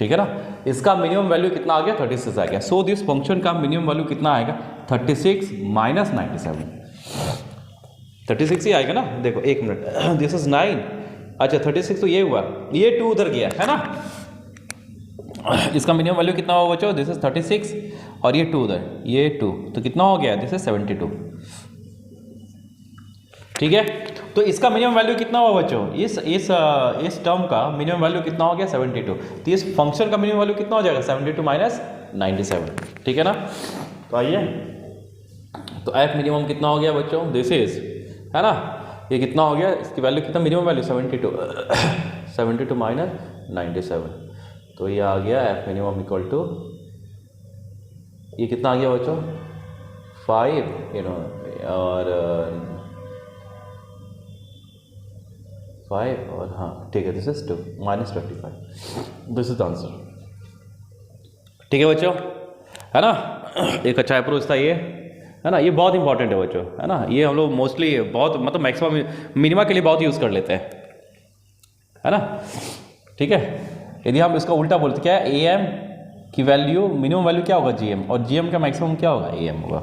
ठीक है ना। इसका मिनिमम वैल्यू कितना आ गया, 36 आ गया। सो दिस फंक्शन का मिनिमम वैल्यू कितना आएगा, 36 माइनस 97, 36 ही आएगा ना। देखो एक मिनट, दिस इज 9, अच्छा 36 तो ये हुआ, ये 2 उधर गया, है ना। इसका मिनिमम वैल्यू कितना होगा बच्चों, दिस इज 36 और ये 2 उधर, ये 2, तो कितना हो गया, दिस इज 72, ठीक है। तो इसका मिनिमम वैल्यू कितना हुआ बच्चों, इस टर्म का मिनिमम वैल्यू कितना हो गया 72, तो इस फंक्शन का मिनिमम वैल्यू कितना हो जाएगा 72 माइनस 97, ठीक है ना। तो आइए, तो एफ मिनिमम कितना हो गया बच्चों, दिस इज, है ना, ये कितना हो गया, इसकी वैल्यू कितना, मिनिमम वैल्यू 72 माइनस 97, तो ये आ गया एफ मिनिमम इक्वल टू, ये कितना आ गया बच्चों 5, और 5 और हाँ ठीक है, this is 2 minus 25, this is answer, ठीक है बच्चों, है ना। एक अच्छा अप्रोच था ये, है ना, ये बहुत इंपॉर्टेंट है बच्चों, है ना। ये हम लोग मोस्टली बहुत, मतलब मैक्सिमम मिनिमा के लिए बहुत यूज़ कर लेते हैं, है ना, ठीक है। यदि हम इसका उल्टा बोलते क्या है, ए एम की वैल्यू मिनिमम वैल्यू क्या होगा जी एम, और जी एम का मैक्सिमम क्या होगा ए एम होगा,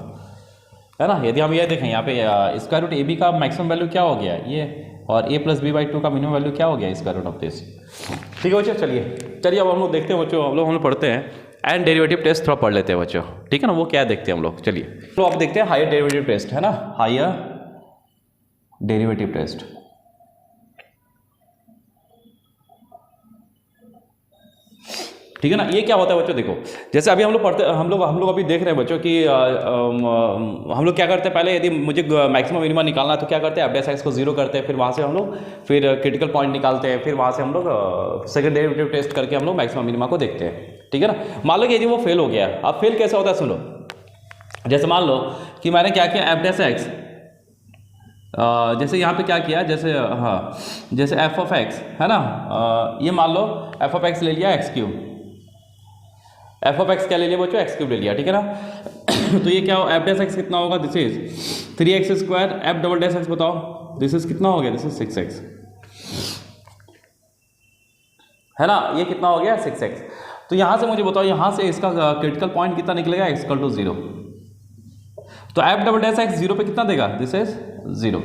है ना। यदि हम ये देखें यहाँ पे स्क्वायर रूट ए बी का मैक्सिमम वैल्यू क्या हो गया ये, और ए प्लस बी बाई 2 का मिनिमम वैल्यू क्या हो गया स्क्वायर रूट ऑफ दिस, ठीक है बच्चों। चलिए अब हम लोग देखते हैं बच्चों, हम लोग पढ़ते हैं एंड डेरिवेटिव टेस्ट थोड़ा पढ़ लेते हैं बच्चों, ठीक है ना। वो क्या देखते हैं हम लोग, चलिए तो आप देखते हैं हायर डेरिवेटिव टेस्ट, है ना, हायर डेरिवेटिव टेस्ट। ठीक है ना। ये क्या होता है बच्चों, देखो जैसे अभी हम लोग पढ़ते, हम लोग अभी देख रहे हैं बच्चों कि हम लोग क्या करते हैं, पहले यदि मुझे मैक्सिमम मिनिमा निकालना है तो क्या करते हैं, एफ को 0 करते हैं, फिर वहाँ से हम लोग फिर क्रिटिकल पॉइंट निकालते हैं, फिर वहाँ से हम लोग सेकंड डेरिवेटिव टेस्ट करके हम लोग मैक्सिमम मिनिमा को देखते हैं, ठीक है ना। मान लो कि यदि वो फेल हो गया, अब फेल कैसे होता है सुनो, जैसे मान लो कि मैंने क्या किया, एफ जैसे यहाँ पे क्या किया, जैसे हाँ जैसे एफ ऑफ एक्स, है ना, ये मान लो एफ ऑफ एक्स ले लिया x cube, F of x क्या ले लिया बच्चों, एक्स क्यूब ले लिया, ठीक है ना। तो ये क्या हो, एफ डैश एक्स कितना होगा, this is 3x square, F double dash x बताओ, दिस इज कितना हो गया, दिस इज 6x, है ना, ये कितना हो गया 6x। तो यहाँ से मुझे बताओ, यहाँ से इसका क्रिटिकल पॉइंट कितना निकलेगा, x इक्वल टू 0, तो एफ डबल डैश एक्स 0 पे कितना देगा, दिस इज 0।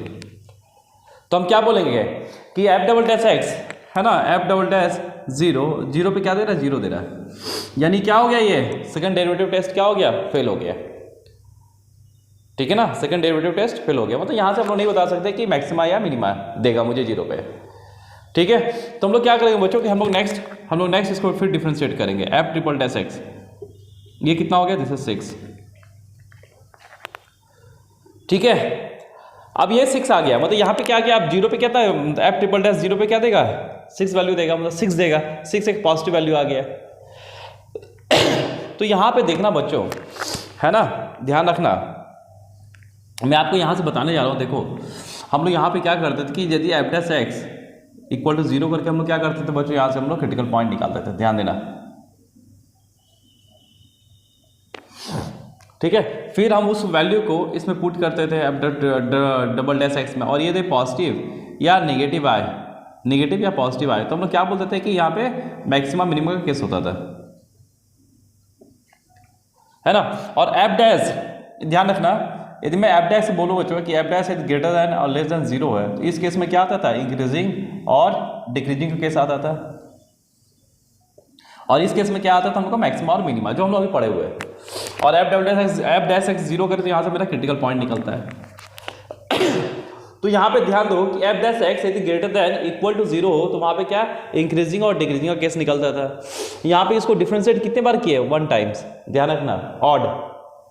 तो हम क्या बोलेंगे कि एफ डबल डैश एक्स, है ना, एफ डबल डैश 0 पे क्या दे रहा है, 0 दे रहा है, यानी क्या हो गया, ये सेकंड डेरिवेटिव टेस्ट क्या हो गया, फेल हो गया, ठीक है ना। सेकंड डेरिवेटिव टेस्ट फेल हो गया, मतलब यहाँ से हम लोग नहीं बता सकते कि मैक्सिमा या मिनिमा देगा मुझे 0 पे, ठीक है। तो हम लोग क्या करेंगे बच्चों कि हम लोग नेक्स्ट इसको फिर डिफ्रेंशिएट करेंगे, एफ ट्रिपल डैश एक्स, ये कितना हो गया, दिस इज 6, ठीक है। अब ये 6 आ गया, मतलब यहाँ पे क्या गया, आप जीरो पे क्या था, एफ ट्रिपल डैश जीरो पे क्या देगा, 6 वैल्यू देगा, मतलब 6 देगा, 6 एक पॉजिटिव वैल्यू आ गया। तो यहाँ पे देखना बच्चों, है ना, ध्यान रखना, मैं आपको यहाँ से बताने जा रहा हूँ। देखो हम लोग यहाँ पे क्या करते थे कि यदि f dash x equal to 0 करके हम लोग क्या करते थे बच्चों, यहाँ से हम लोग क्रिटिकल पॉइंट निकालते थे, ध्यान देना, ठीक है। फिर हम उस वैल्यू को इसमें पुट करते थे एफ डबल डैश एक्स में, और ये दे पॉजिटिव या नेगेटिव आए, नेगेटिव या पॉजिटिव आए, तो हम लोग क्या बोलते थे कि यहाँ पे मैक्सिमम मिनिमम का केस होता था, है ना। और एफ डैश, ध्यान रखना, यदि मैं एफ डैश से बोलूँ बच्चों कि F dash is greater then और लेस देन 0 है, तो इस केस में क्या आता था, इंक्रीजिंग और डिक्रीजिंग का केस आता था, और इस केस में क्या आता था हम लोग का, मैक्सिमम और मिनिमा, जो हम लोग अभी पढ़े हुए हैं। और एफ डैश एक्स 0 करे तो यहाँ से मेरा क्रिटिकल पॉइंट निकलता है। तो यहाँ पे ध्यान दो कि एफ डैश एक्स यदि ग्रेटर देन इक्वल टू 0 हो तो वहाँ पे क्या, इंक्रीजिंग और डिक्रीजिंग का केस निकलता था। यहाँ पे इसको डिफ्रेंशिएट कितने बार किए, 1 टाइम्स, ध्यान रखना, ऑड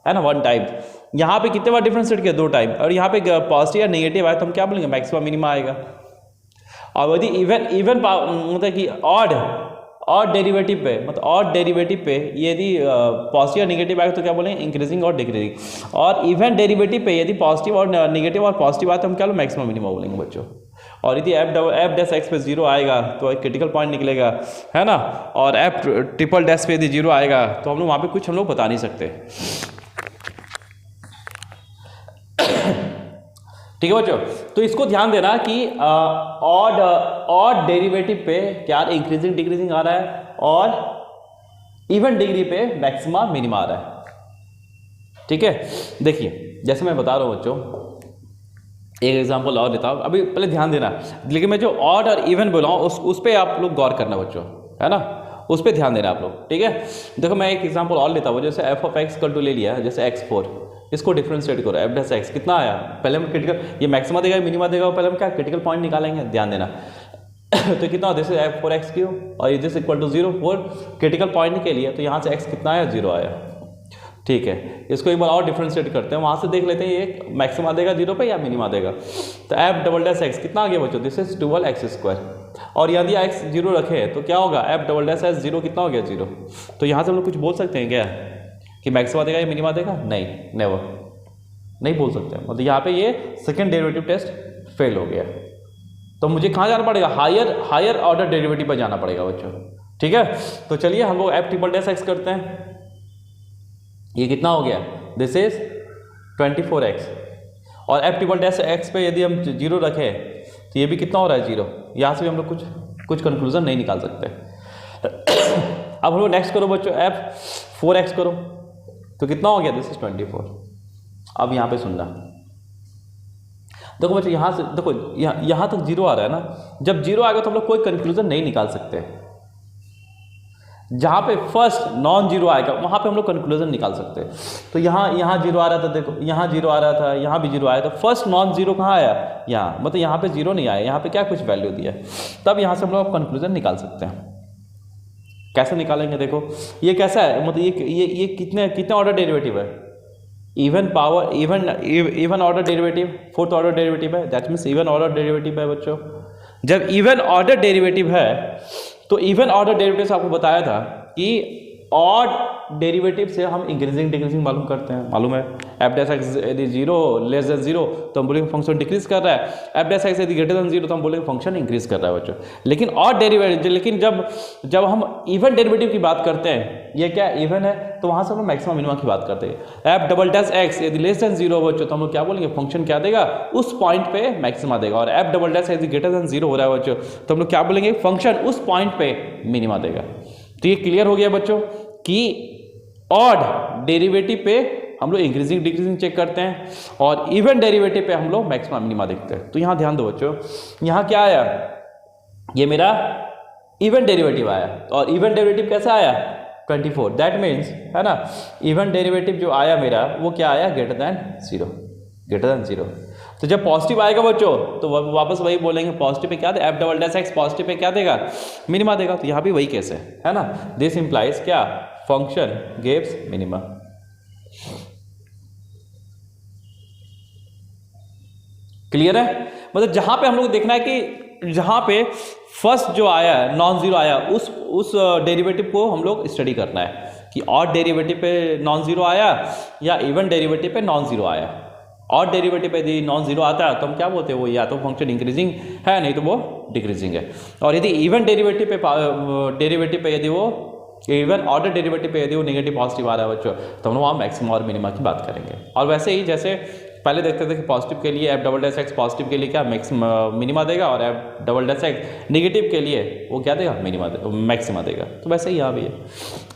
है ना, 1 टाइम। यहाँ पे कितने बार डिफ्रेंशिएट किया, 2 टाइम, और यहाँ पे पॉजिटिव या नेगेटिव आए तो हम क्या बोलेंगे, मैक्सिमम मिनिमा आएगा। और यदि इवन मतलब कि ऑड डेरिवेटिव पे, मतलब ऑड डेरिवेटिव पे यदि पॉजिटिव और नेगेटिव आए तो क्या बोलेंगे, इंक्रीजिंग और डिक्रीजिंग। और इवन डेरिवेटिव पे यदि पॉजिटिव और नेगेटिव और पॉजिटिव आए तो हम क्या बोलेंगे, मैक्सिमम मिनिमम बोलेंगे बच्चों। और यदि एफ डैश एक्स पे 0 आएगा तो एक क्रिटिकल पॉइंट निकलेगा, है ना। और एफ ट्रिपल डैश पे यदि 0 आएगा तो हम लोग वहाँ पे कुछ हम लोग बता नहीं सकते, ठीक है बच्चों। तो इसको ध्यान देना कि ऑड डेरिवेटिव पे क्या इंक्रीजिंग डिक्रीजिंग आ रहा है, और इवन डिग्री पे मैक्सिमा मिनिमा आ रहा है, ठीक है। देखिए जैसे मैं बता रहा हूँ बच्चों, एक एग्जांपल और लेता हूँ, अभी पहले ध्यान देना, लेकिन मैं जो ऑड और इवन बोला हूँ उस पर आप लोग गौर करना बच्चों, है ना, उस पर ध्यान देना आप लोग, ठीक है। देखो मैं एक एग्जांपल और लेता हूँ, जैसे एफ ऑफ एक्स कल टू ले लिया है, जैसे x4, इसको डिफरेंशिएट करो, एफ डैश एक्स कितना आया, पहले हम क्रिटिकल, ये मैक्सिमा देगा मिनिमा देगा, पहले हम क्या क्रिटिकल पॉइंट निकालेंगे, ध्यान देना। तो कितना, this is F 4x Q और this equal to 0, 4 critical point के लिए, तो यहाँ से x कितना आया, 0 आया, ठीक है। इसको एक बार और डिफरेंशिएट करते हैं, वहाँ से देख लेते हैं ये मैक्सिमा देगा 0 पे या मिनिमा देगा। तो एफ डबल डैश एक्स कितना आ गया बच्चों, दिस इज 12x², और यदि x 0 रखे तो क्या होगा, एफ डबल डैश एक्स 0 कितना हो गया, 0। तो यहाँ से हम लोग कुछ बोल सकते हैं क्या कि मैक्सिमा देगा या मिनिमा देगा, नहीं, नेवर, नहीं बोल सकते, मतलब यहाँ पे ये सेकेंड डेरिवेटिव टेस्ट फेल हो गया। तो मुझे कहाँ जाना पड़ेगा, हायर ऑर्डर डेरिवेटिव पर जाना पड़ेगा बच्चों, ठीक है। तो चलिए हम लोग एफ ट्रिपल डैश एक्स करते हैं, ये कितना हो गया, दिस इज 24x, और एफ ट्रिपल डैश एक्स पे यदि हम 0 रखें तो ये भी कितना हो रहा है, 0। यहाँ से भी हम लोग कुछ कंक्लूजन नहीं निकाल सकते। अब हम लोग नेक्स्ट करो बच्चों, एफ 4x करो, तो कितना हो गया, दिस इज 24। अब यहाँ पे सुनना, देखो बच्चों, यहाँ से देखो, यहाँ तक 0 आ रहा है ना, जब 0 आएगा तो हम लोग कोई कंक्लूजन नहीं निकाल सकते। जहाँ पे फर्स्ट नॉन जीरो आएगा वहाँ पे हम लोग कंक्लूजन निकाल सकते हैं। तो यहाँ 0 आ रहा था, देखो यहाँ 0 आ रहा था, यहाँ भी 0 आया, तो फर्स्ट नॉन जीरो कहाँ आया, यहाँ, मतलब यहाँ पे 0 नहीं आया, यहाँ पे क्या कुछ वैल्यू दिया, तब यहाँ से हम लोग कंक्लूजन निकाल सकते हैं। कैसे निकालेंगे, देखो ये कैसा है, मतलब ये कितने ऑर्डर डेरिवेटिव है, even order derivative, fourth order derivative है, that means even order derivative है बच्चों। जब इवन ऑर्डर डेरिवेटिव है तो इवन ऑर्डर डेरिवेटिव से आपको बताया था कि ऑड डेरिवेटिव से हम इंक्रीजिंग डिक्रीजिंग मालूम करते हैं, मालूम है। एफ डैश एक्स यदि 0 लेस देन 0 तो हम बोलेंगे फंक्शन डिक्रीज कर रहा है, एफ डैश एक्स यदि ग्रेटर देन 0 तो हम बोलेंगे फंक्शन इंक्रीज कर रहा है बच्चों। लेकिन ऑड डेरिवेटिव, लेकिन जब हम इवन डेरिवेटिव की बात करते हैं, ये क्या इवन है, तो वहाँ से हम लोग मैक्सिमम मिनिमम की बात करते हैं। एफ डबल डैश एक्स यदि लेस देन 0 बच्चों तो हम लोग क्या बोलेंगे, फंक्शन क्या देगा, उस पॉइंट पे मैक्सिमा देगा। और एफ डबल डैश यदि ग्रेटर देन 0 हो रहा है बच्चों तो हम लोग क्या बोलेंगे, फंक्शन उस पॉइंट पे मिनिमा देगा। तो ये क्लियर हो गया बच्चों कि ऑड डेरिवेटिव पे हम लोग इंक्रीजिंग डिक्रीजिंग चेक करते हैं और इवन डेरिवेटिव पे हम लोग मैक्सिमम मिनिमा देखते हैं। तो यहाँ ध्यान दो बच्चों, यहाँ क्या आया, ये मेरा इवन डेरिवेटिव आया, और इवन डेरिवेटिव कैसा आया, 24, दैट मीन्स, है ना, इवन डेरिवेटिव जो आया मेरा वो क्या आया, ग्रेटर देन 0, ग्रेटर देन 0। तो जब पॉजिटिव आएगा बच्चों तो वापस वही बोलेंगे, पॉजिटिव पे क्या दे, F double dash X positive पे क्या देगा, मिनिमा देगा। तो यहाँ भी वही केस है ना, दिस इंप्लाइज क्या, फंक्शन गिव्स मिनिमा। क्लियर है? मतलब जहां पे हम लोग देखना है कि जहां पे फर्स्ट जो आया है नॉन जीरो आया, उस डेरिवेटिव को हम लोग स्टडी करना है कि ऑड डेरिवेटिव पे नॉन जीरो आया या इवन डेरिवेटिव पे नॉन जीरो आया। ऑड डेरिवेटिव पे यदि नॉन जीरो आता है तो हम क्या बोलते हैं, वो या तो फंक्शन इंक्रीजिंग है, नहीं तो वो डिक्रीजिंग है। और यदि इवन डेरिवेटिव पे यदि वो इवन ऑर्डर डेरिवेटिव पे यदि वो नेगेटिव पॉजिटिव आ रहा है बच्चों, तो हम लोग वहाँ मैक्सिमा और मिनिमा की बात करेंगे। और वैसे ही जैसे पहले देखते थे कि पॉजिटिव के लिए F double dash X positive के लिए क्या मिनिमा देगा, और F double dash x negative के लिए वो क्या देगा, मिनिमा मैक्सिमा देगा। तो वैसे ही यहाँ भी है।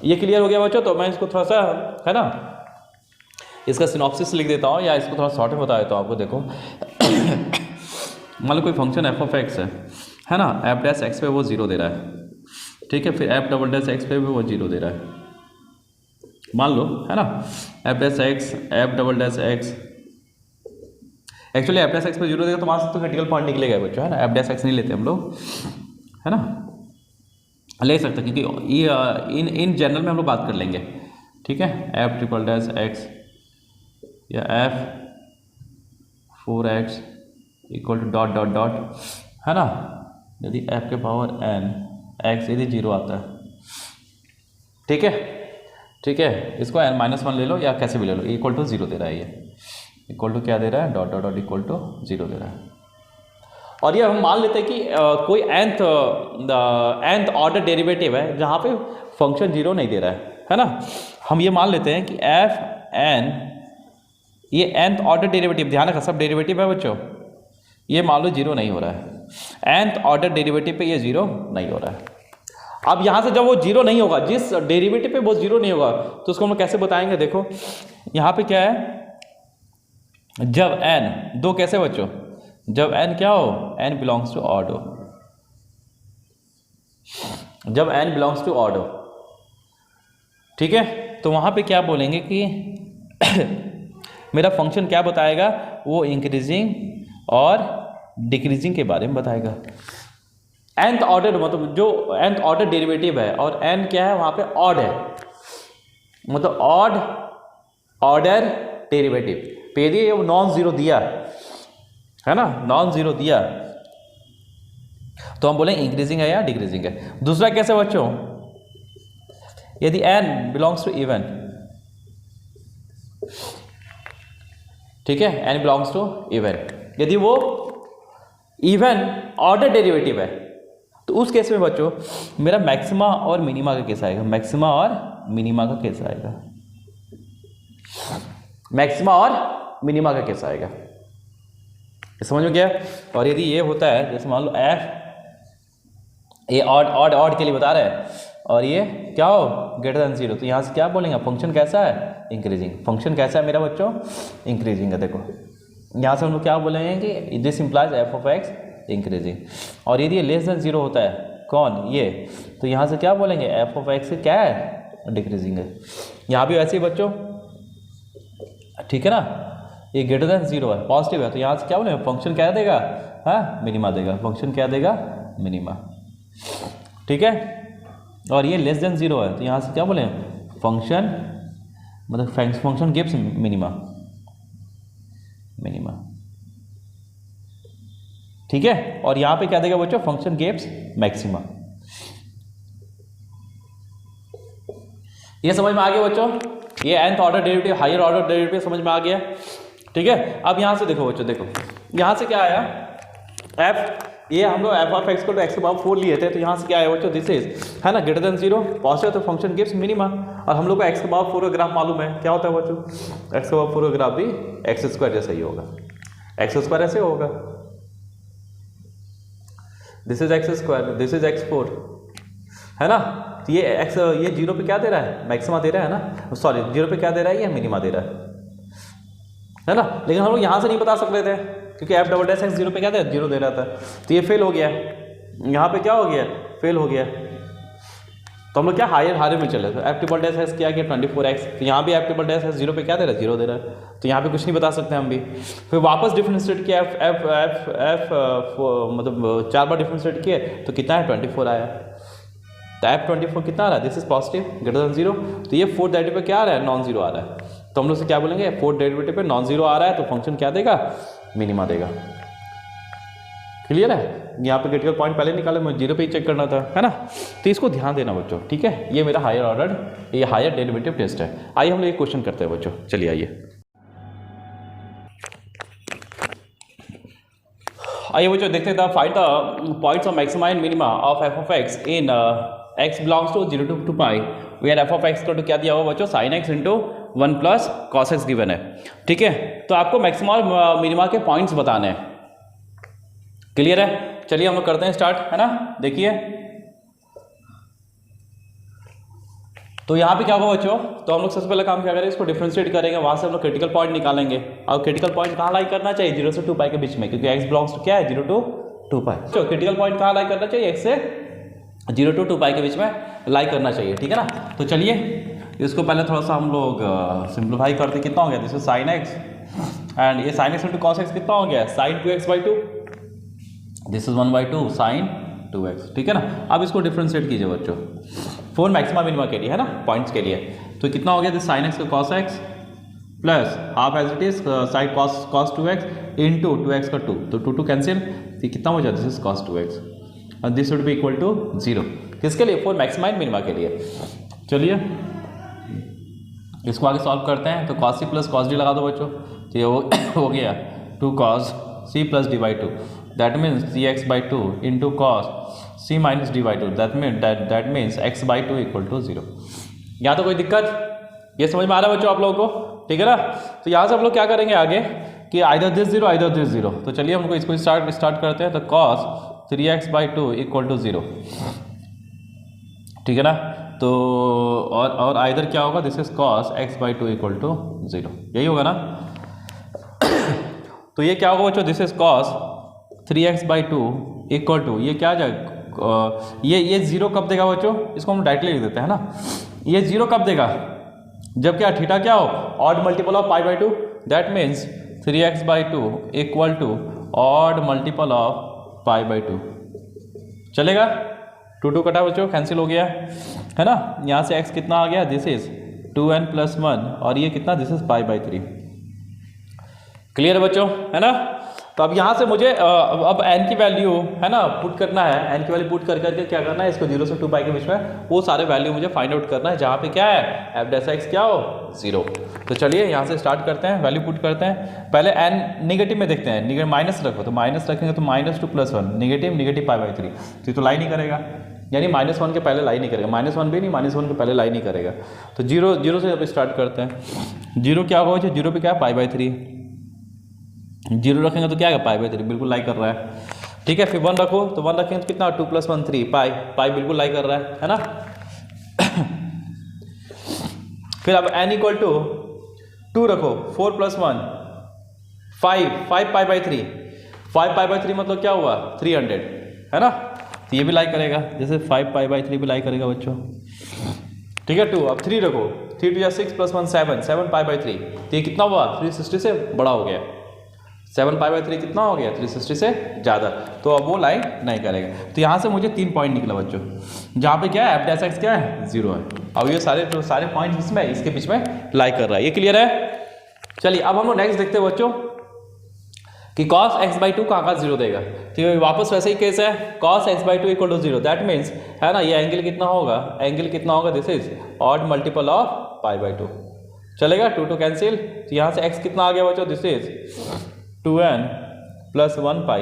ये क्लियर हो गया बच्चों? तो मैं इसको थोड़ा सा है ना इसका सिनॉप्सिस लिख देता हूँ, या इसको थोड़ा शॉर्ट में बता देता हूँ आपको। देखो मान लो कोई फंक्शन एफ ऑफ एक्स है ना, एफ डैश एक्स पे वो जीरो दे रहा है, ठीक है, फिर एफ डबल डैश एक्स पे भी वो जीरो दे रहा है, मान लो, है ना, F dash x F double dash x, actually F dash x पे जीरो देगा तो वहाँ से तो क्रिटिकल पॉइंट निकलेगा बच्चों, है ना। एफ डैश एक्स नहीं लेते हम लोग, है ना, ले सकते क्योंकि इन जनरल में हम लोग बात कर लेंगे, ठीक है। एफ ट्रिपल डैश एक्स या F 4x equal to dot dot dot, है ना, यदि एफ के पावर n x यदि जीरो आता है, ठीक है, ठीक है, इसको n-1 ले लो या कैसे भी ले लो, इक्वल टू जीरो दे रहा है, ये इक्वल टू क्या दे रहा है, dot dot dot equal to zero दे रहा है। और ये हम मान लेते हैं कि कोई nth ऑर्डर डेरिवेटिव है जहाँ पे फंक्शन जीरो नहीं दे रहा है ना। हम ये मान लेते हैं कि एफ एन ये nth ऑर्डर डेरिवेटिव, ध्यान रखा सब डेरिवेटिव है बच्चों, ये मान लो जीरो नहीं हो रहा है, nth ऑर्डर डेरिवेटिव पे ये जीरो नहीं हो रहा है। अब यहाँ से जब वो जीरो नहीं होगा, जिस डेरिवेटिव पे वो जीरो नहीं होगा, तो उसको हम कैसे बताएंगे? देखो यहाँ पे क्या है, जब n दो कैसे बच्चों, जब n क्या हो, n बिलोंग्स टू ऑड हो, जब n बिलोंग्स टू ऑड हो, ठीक है, तो वहाँ पे क्या बोलेंगे कि मेरा फंक्शन क्या बताएगा, वो इंक्रीजिंग और डिक्रीजिंग के बारे में बताएगा। nth ऑर्डर मतलब जो nth ऑर्डर डेरिवेटिव है और n क्या है वहाँ पे ऑड है, मतलब ऑड ऑर्डर डेरिवेटिव पे यदि वो नॉन जीरो दिया है ना, नॉन जीरो दिया तो हम बोलेंगे इंक्रीजिंग है या डिक्रीजिंग है। दूसरा कैसे बच्चों, यदि n बिलोंग्स टू इवन, ठीक है, n बिलोंग्स टू इवन, यदि वो इवन ऑर्डर डेरिवेटिव है तो उस केस में बच्चों मेरा मैक्सिमा और मिनिमा का केस आएगा, मैक्सिमा और मिनिमा का केस आएगा, मैक्सिमा और मिनिमा का केस आएगा, समझ में गया। और यदि ये होता है, जैसे मान लो एफ ये ऑड के लिए बता रहे हैं और ये क्या हो ग्रेटर देन जीरो, तो यहाँ से क्या बोलेंगे, फंक्शन कैसा है, इंक्रीजिंग। फंक्शन कैसा है मेरा बच्चों, इंक्रीजिंग है। देखो यहाँ से हम लोग क्या बोलेंगे कि this implies F of x increasing. और यदि ये लेस देन जीरो होता है, कौन ये, तो यहाँ से क्या बोलेंगे, एफ ऑफ एक्स क्या है, डिक्रीजिंग है। यहाँ भी वैसे ही बच्चों, ठीक है ना, ये ग्रेटर देन जीरो है, पॉजिटिव है, तो यहाँ से क्या बोलेंगे, फंक्शन क्या देगा, हाँ मिनिमा देगा, फंक्शन क्या देगा, मिनिमा, ठीक है। और ये लेस देन जीरो है तो यहाँ से क्या बोले, फंक्शन मतलब फंक्शन गिव्स मिनिमा, मिनिमा, ठीक है। और यहाँ पे क्या देगा बच्चों, फंक्शन गिव्स मैक्सिमा। ये समझ में आ गया बच्चों, ये nth order derivative higher order derivative समझ में आ गया, ठीक है। अब यहाँ से देखो बच्चों, देखो यहाँ से क्या आया, f ये हम लोग एफ ऑफ एक्स को एक्स के पावर 4 लिए थे, तो यहाँ से क्या है बच्चों, दिस इज है ना ग्रेटर देन जीरो, पॉजिटिव, तो फंक्शन गिव्स मिनिमा। और हम लोग को एक्स के पावर 4 का ग्राफ मालूम है, क्या होता है बच्चों, एक्स के पावर 4 का ग्राफ भी एक्स स्क्वायर जैसा ही होगा, एक्स स्क्वायर ऐसे होगा, this is x square, this is x4, है ना। तो ये एक्स ये जीरो पे क्या दे रहा है, मैक्सिमा दे रहा है ना, सॉरी जीरो पे क्या दे रहा है, ये मिनिमा दे रहा है ना। लेकिन हम लोग यहाँ से नहीं बता सकते थे क्योंकि F double dash x zero पे क्या दे, जीरो दे रहा था, तो ये फेल हो गया, यहाँ पे क्या हो गया, फेल हो गया। तो हम लोग क्या हायर में चले, तो एफ ट्रिपल डैश एक्स क्या गया 24x, तो यहाँ भी F triple dash x zero पे क्या दे रहा है, जीरो दे रहा है, तो यहाँ पे कुछ नहीं बता सकते हम भी। फिर वापस डिफरेंशिएट किया, एफ एफ एफ एफ मतलब 4 बार डिफरेंशिएट किए तो कितना है, 24 आया। तो एफ 24 कितना आ रहा है, this is positive greater than zero, तो ये फोर्थ डेरिवेटिव पे क्या आ रहा है, नॉन जीरो आ रहा है। तो हम लोग से क्या बोलेंगे, फोर्थ डेरिवेटिव पे नॉन जीरो आ रहा है तो फंक्शन क्या देगा, मिनिमा देगा। क्लियर है? यहाँ पे क्रिटिकल पॉइंट पहले निकाले, मुझे जीरो पे ही चेक करना था, है ना? तो इसको ध्यान देना बच्चों, ठीक है? ये मेरा हायर ऑर्डर, ये हायर डेरिवेटिव टेस्ट है। आइए हम लोग एक क्वेश्चन करते हैं बच्चों, चलिए आइए बच्चों देखते हैं, find the points of maxima and minima of f of x in x belongs to 0 to pi, where f of x को तो क्या दिया हुआ बच्चों, sine x into 1 plus cos x given है, ठीक है? तो आपको मैक्सिमा और मिनिमा के पॉइंट्स बताने हैं। क्लियर है? चलिए हम लोग करते हैं स्टार्ट, है ना? देखिए तो यहाँ पे क्या होगा बच्चों, तो हम लोग सबसे पहले काम क्या करेंगे, इसको डिफरेंशिएट करेंगे, वहां से हम लोग क्रिटिकल पॉइंट निकालेंगे। और क्रिटिकल पॉइंट कहाँ लाई करना चाहिए, 0 से 2 पाई के बीच में, क्योंकि x बिलोंग्स टू क्या है, 0 to 2 पाई। तो क्रिटिकल पॉइंट कहाँ लाई करना चाहिए, x से 0 to 2 पाई के बीच में लाई करना चाहिए, ठीक है ना? तो चलिए इसको पहले थोड़ा सा हम लोग सिंप्लीफाई करते, कितना हो गया, this is sine X and ये sine x into cos X कितना हो गया, sign 2x/2, this is 1/2 sign 2x, ठीक है ना? अब इसको डिफरेंशिएट कीजिए बच्चों फोर मैक्सिमा मिनिमा के लिए, है ना, पॉइंट्स के लिए। तो कितना हो गया, दिस साइन एक्स का cos x plus half as it is sine cos 2x into 2x का 2, तो 2 कैंसिल, तो कितना हो जाता है, दिस इज कॉस 2x और this would be equal to 0। किसके लिए, फोर मैक्सिमा एंड मिनिमा के लिए। चलिए इसको आगे सॉल्व करते हैं। तो cos c plus cos D लगा दो बच्चों, तो ये हो गया 2 cos c plus d by 2, that means c x by 2 into cos c minus d by 2, that means x by 2 equal to 0। यहाँ तो कोई दिक्कत, ये समझ में आ रहा है बच्चों आप लोगों को, ठीक है ना? तो यहाँ से हम लोग क्या करेंगे आगे कि आइदर दिस 0 आइदर दिस 0। तो चलिए हम लोग इसको स्टार्ट करते हैं। तो cos 3x by 2 equal to 0, ठीक है ना? तो और आइदर क्या होगा, this is cos x by 2 equal to 0, यही होगा ना? तो ये क्या होगा बच्चों, this is cos 3x by 2 equal to, ये क्या आ जाएगा, ये 0 कब देगा बच्चों, इसको हम डायरेक्टली लिख देते हैं ना। ये 0 कब देगा, जब क्या थीटा क्या हो, odd multiple of pi by 2, that means 3x by 2 equal to odd multiple of pi by 2। चलेगा? 2 कटा बच्चों, कैंसिल हो गया, है ना? यहाँ से x कितना आ गया, दिस इज 2n प्लस 1 और ये कितना, this is pi by 3। Clear है बच्चों, है ना? तो अब यहाँ से मुझे अब n की वैल्यू, है ना, पुट करना है। n की वैल्यू पुट करके क्या करना है, इसको 0 से 2 पाई के बीच में वो सारे वैल्यू मुझे फाइंड आउट करना है, जहाँ पे क्या है, एफ डैश एक्स क्या हो, 0। तो चलिए यहाँ से स्टार्ट करते हैं, वैल्यू पुट करते हैं। पहले n निगेटिव में देखते हैं, निगेटिव माइनस रखो, तो माइनस रखेंगे तो -2 + 1 निगेटिव पाई बाई 3, तो लाइन ही करेगा, यानी -1 के पहले लाइन नहीं करेगा, -1 भी नहीं, -1 के पहले लाइन नहीं करेगा। तो 0 से अब स्टार्ट करते हैं। 0 क्या होगा, 0 पे क्या है, पाई बाई 3, 0 रखेंगे तो क्या है, पाई बाई 3, बिल्कुल लाई कर रहा है, ठीक है? फिर 1 रखो, तो 1 रखेंगे तो कितना, 2 + 1 3, पाई बिल्कुल लाई कर रहा है ना? फिर अब n इक्वल टू 2 रखो, 4 + 1 5 पाई बाई 3, 5 पाई बाई 3 मतलब क्या हुआ, 300, है ना? तो ये भी लाई करेगा, जैसे 5 पाई बाई 3 भी लाई करेगा बच्चों, ठीक है? 2 अब 3 रखो, 3 × 6 + 1 7 पाई बाई 3, तो ये कितना हुआ, 360 से बड़ा हो गया, 7 पाई बाई 3 कितना हो गया, 360 से ज़्यादा, तो अब वो लाइन नहीं करेगा। तो यहाँ से मुझे 3 पॉइंट निकला बच्चों, जहाँ पे क्या है, एफ डैश एक्स क्या है, 0 है। अब ये सारे पॉइंट इसमें इसके बीच में लाई कर रहा है, ये क्लियर है? चलिए अब हम लोग नेक्स्ट देखते हैं बच्चों कि cos x बाई 2 कहाँ 0 देगा। तो ये वापस वैसे ही केस है, cos x by 2 equal to 0, that means, है ना, ये एंगल कितना होगा, this is odd multiple of pi by 2। चलेगा? 2 कैंसिल, तो यहाँ से x कितना आ गया बच्चों, दिस इज 2n प्लस 1 पाई।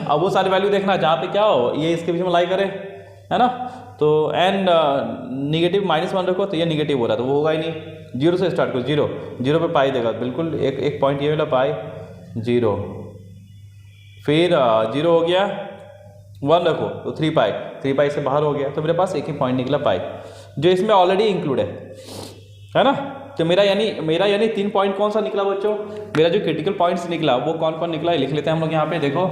अब वो सारी वैल्यू देखना जहाँ पे क्या हो, ये इसके बीच में लाई करे, है ना? तो n निगेटिव -1 रखो, तो ये निगेटिव हो रहा है, तो वो होगा ही नहीं। 0 से स्टार्ट करो, 0 पे पाई देगा, बिल्कुल एक पॉइंट ये वाला पाई 0, फिर 0 हो गया, 1 रखो तो 3 पाई से बाहर हो गया, तो मेरे पास एक ही पॉइंट निकला पाई, जो इसमें ऑलरेडी इंक्लूड है ना? तो मेरा यानी 3 पॉइंट कौन सा निकला बच्चों, मेरा जो क्रिटिकल पॉइंट्स निकला वो कौन निकला, लिख लेते हैं हम लोग यहाँ पे। देखो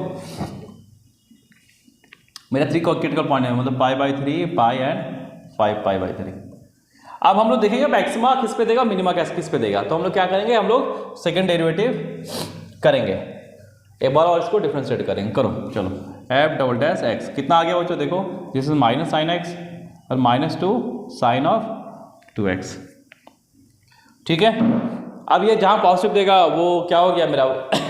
मेरा 3 क्रिटिकल पॉइंट है, मतलब pi by 3, pi and 5 pi by 3। अब हम लोग देखेंगे मैक्सिमा किस पे देगा, मिनिमा किस पे देगा। तो हम लोग क्या करेंगे, हम लोग सेकेंड डेरिवेटिव करेंगे एक बार और इसको डिफरेंशिएट करेंगे। करो चलो, एफ डबल डैश एक्स कितना आ गया बच्चों, देखो this is minus sine x और -2 साइन ऑफ 2x, ठीक है? अब ये जहाँ पॉजिटिव देगा वो क्या हो गया मेरा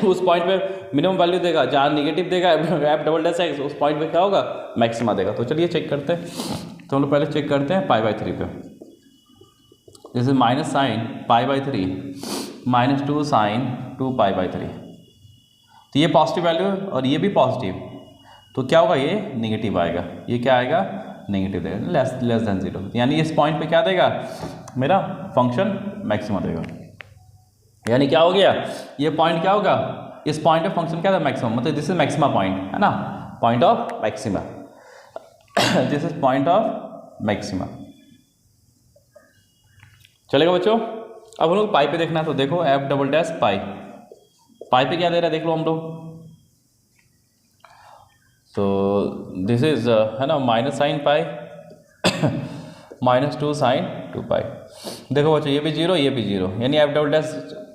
उस पॉइंट पे मिनिमम वैल्यू देगा, जहाँ नेगेटिव देगा एफ डबल डैश एक्स, उस पॉइंट पे क्या होगा, मैक्सिमा देगा। तो चलिए चेक करते हैं। तो हम लोग पहले चेक करते हैं पाई/3 पे। दिस इज माइनस साइन पाई/3 -2 साइन 2 पाई/3। तो ये पॉजिटिव वैल्यू और ये भी पॉजिटिव, तो क्या होगा, ये नेगेटिव आएगा। ये क्या आएगा, नेगेटिव देगा, लेस देन 0। यानी इस पॉइंट पे क्या देगा, मेरा फंक्शन मैक्सिमा देगा। यानी क्या हो गया, ये पॉइंट क्या होगा, इस पॉइंट पे फंक्शन क्या था, मैक्सिमम, मतलब दिस इज मैक्सिमा पॉइंट, है ना, point of maxima. This is point of maxima. चलेगा बच्चों। अब हम लोग पाई पे देखना है, तो देखो एफ डबल डैश पाई, पाई पे क्या दे रहा है देख लो हम लोग। तो दिस इज है ना माइनस साइन पाई -2 साइन 2 पाई। देखो बच्चों ये भी 0, ये भी 0, यानी एफ डबल डैश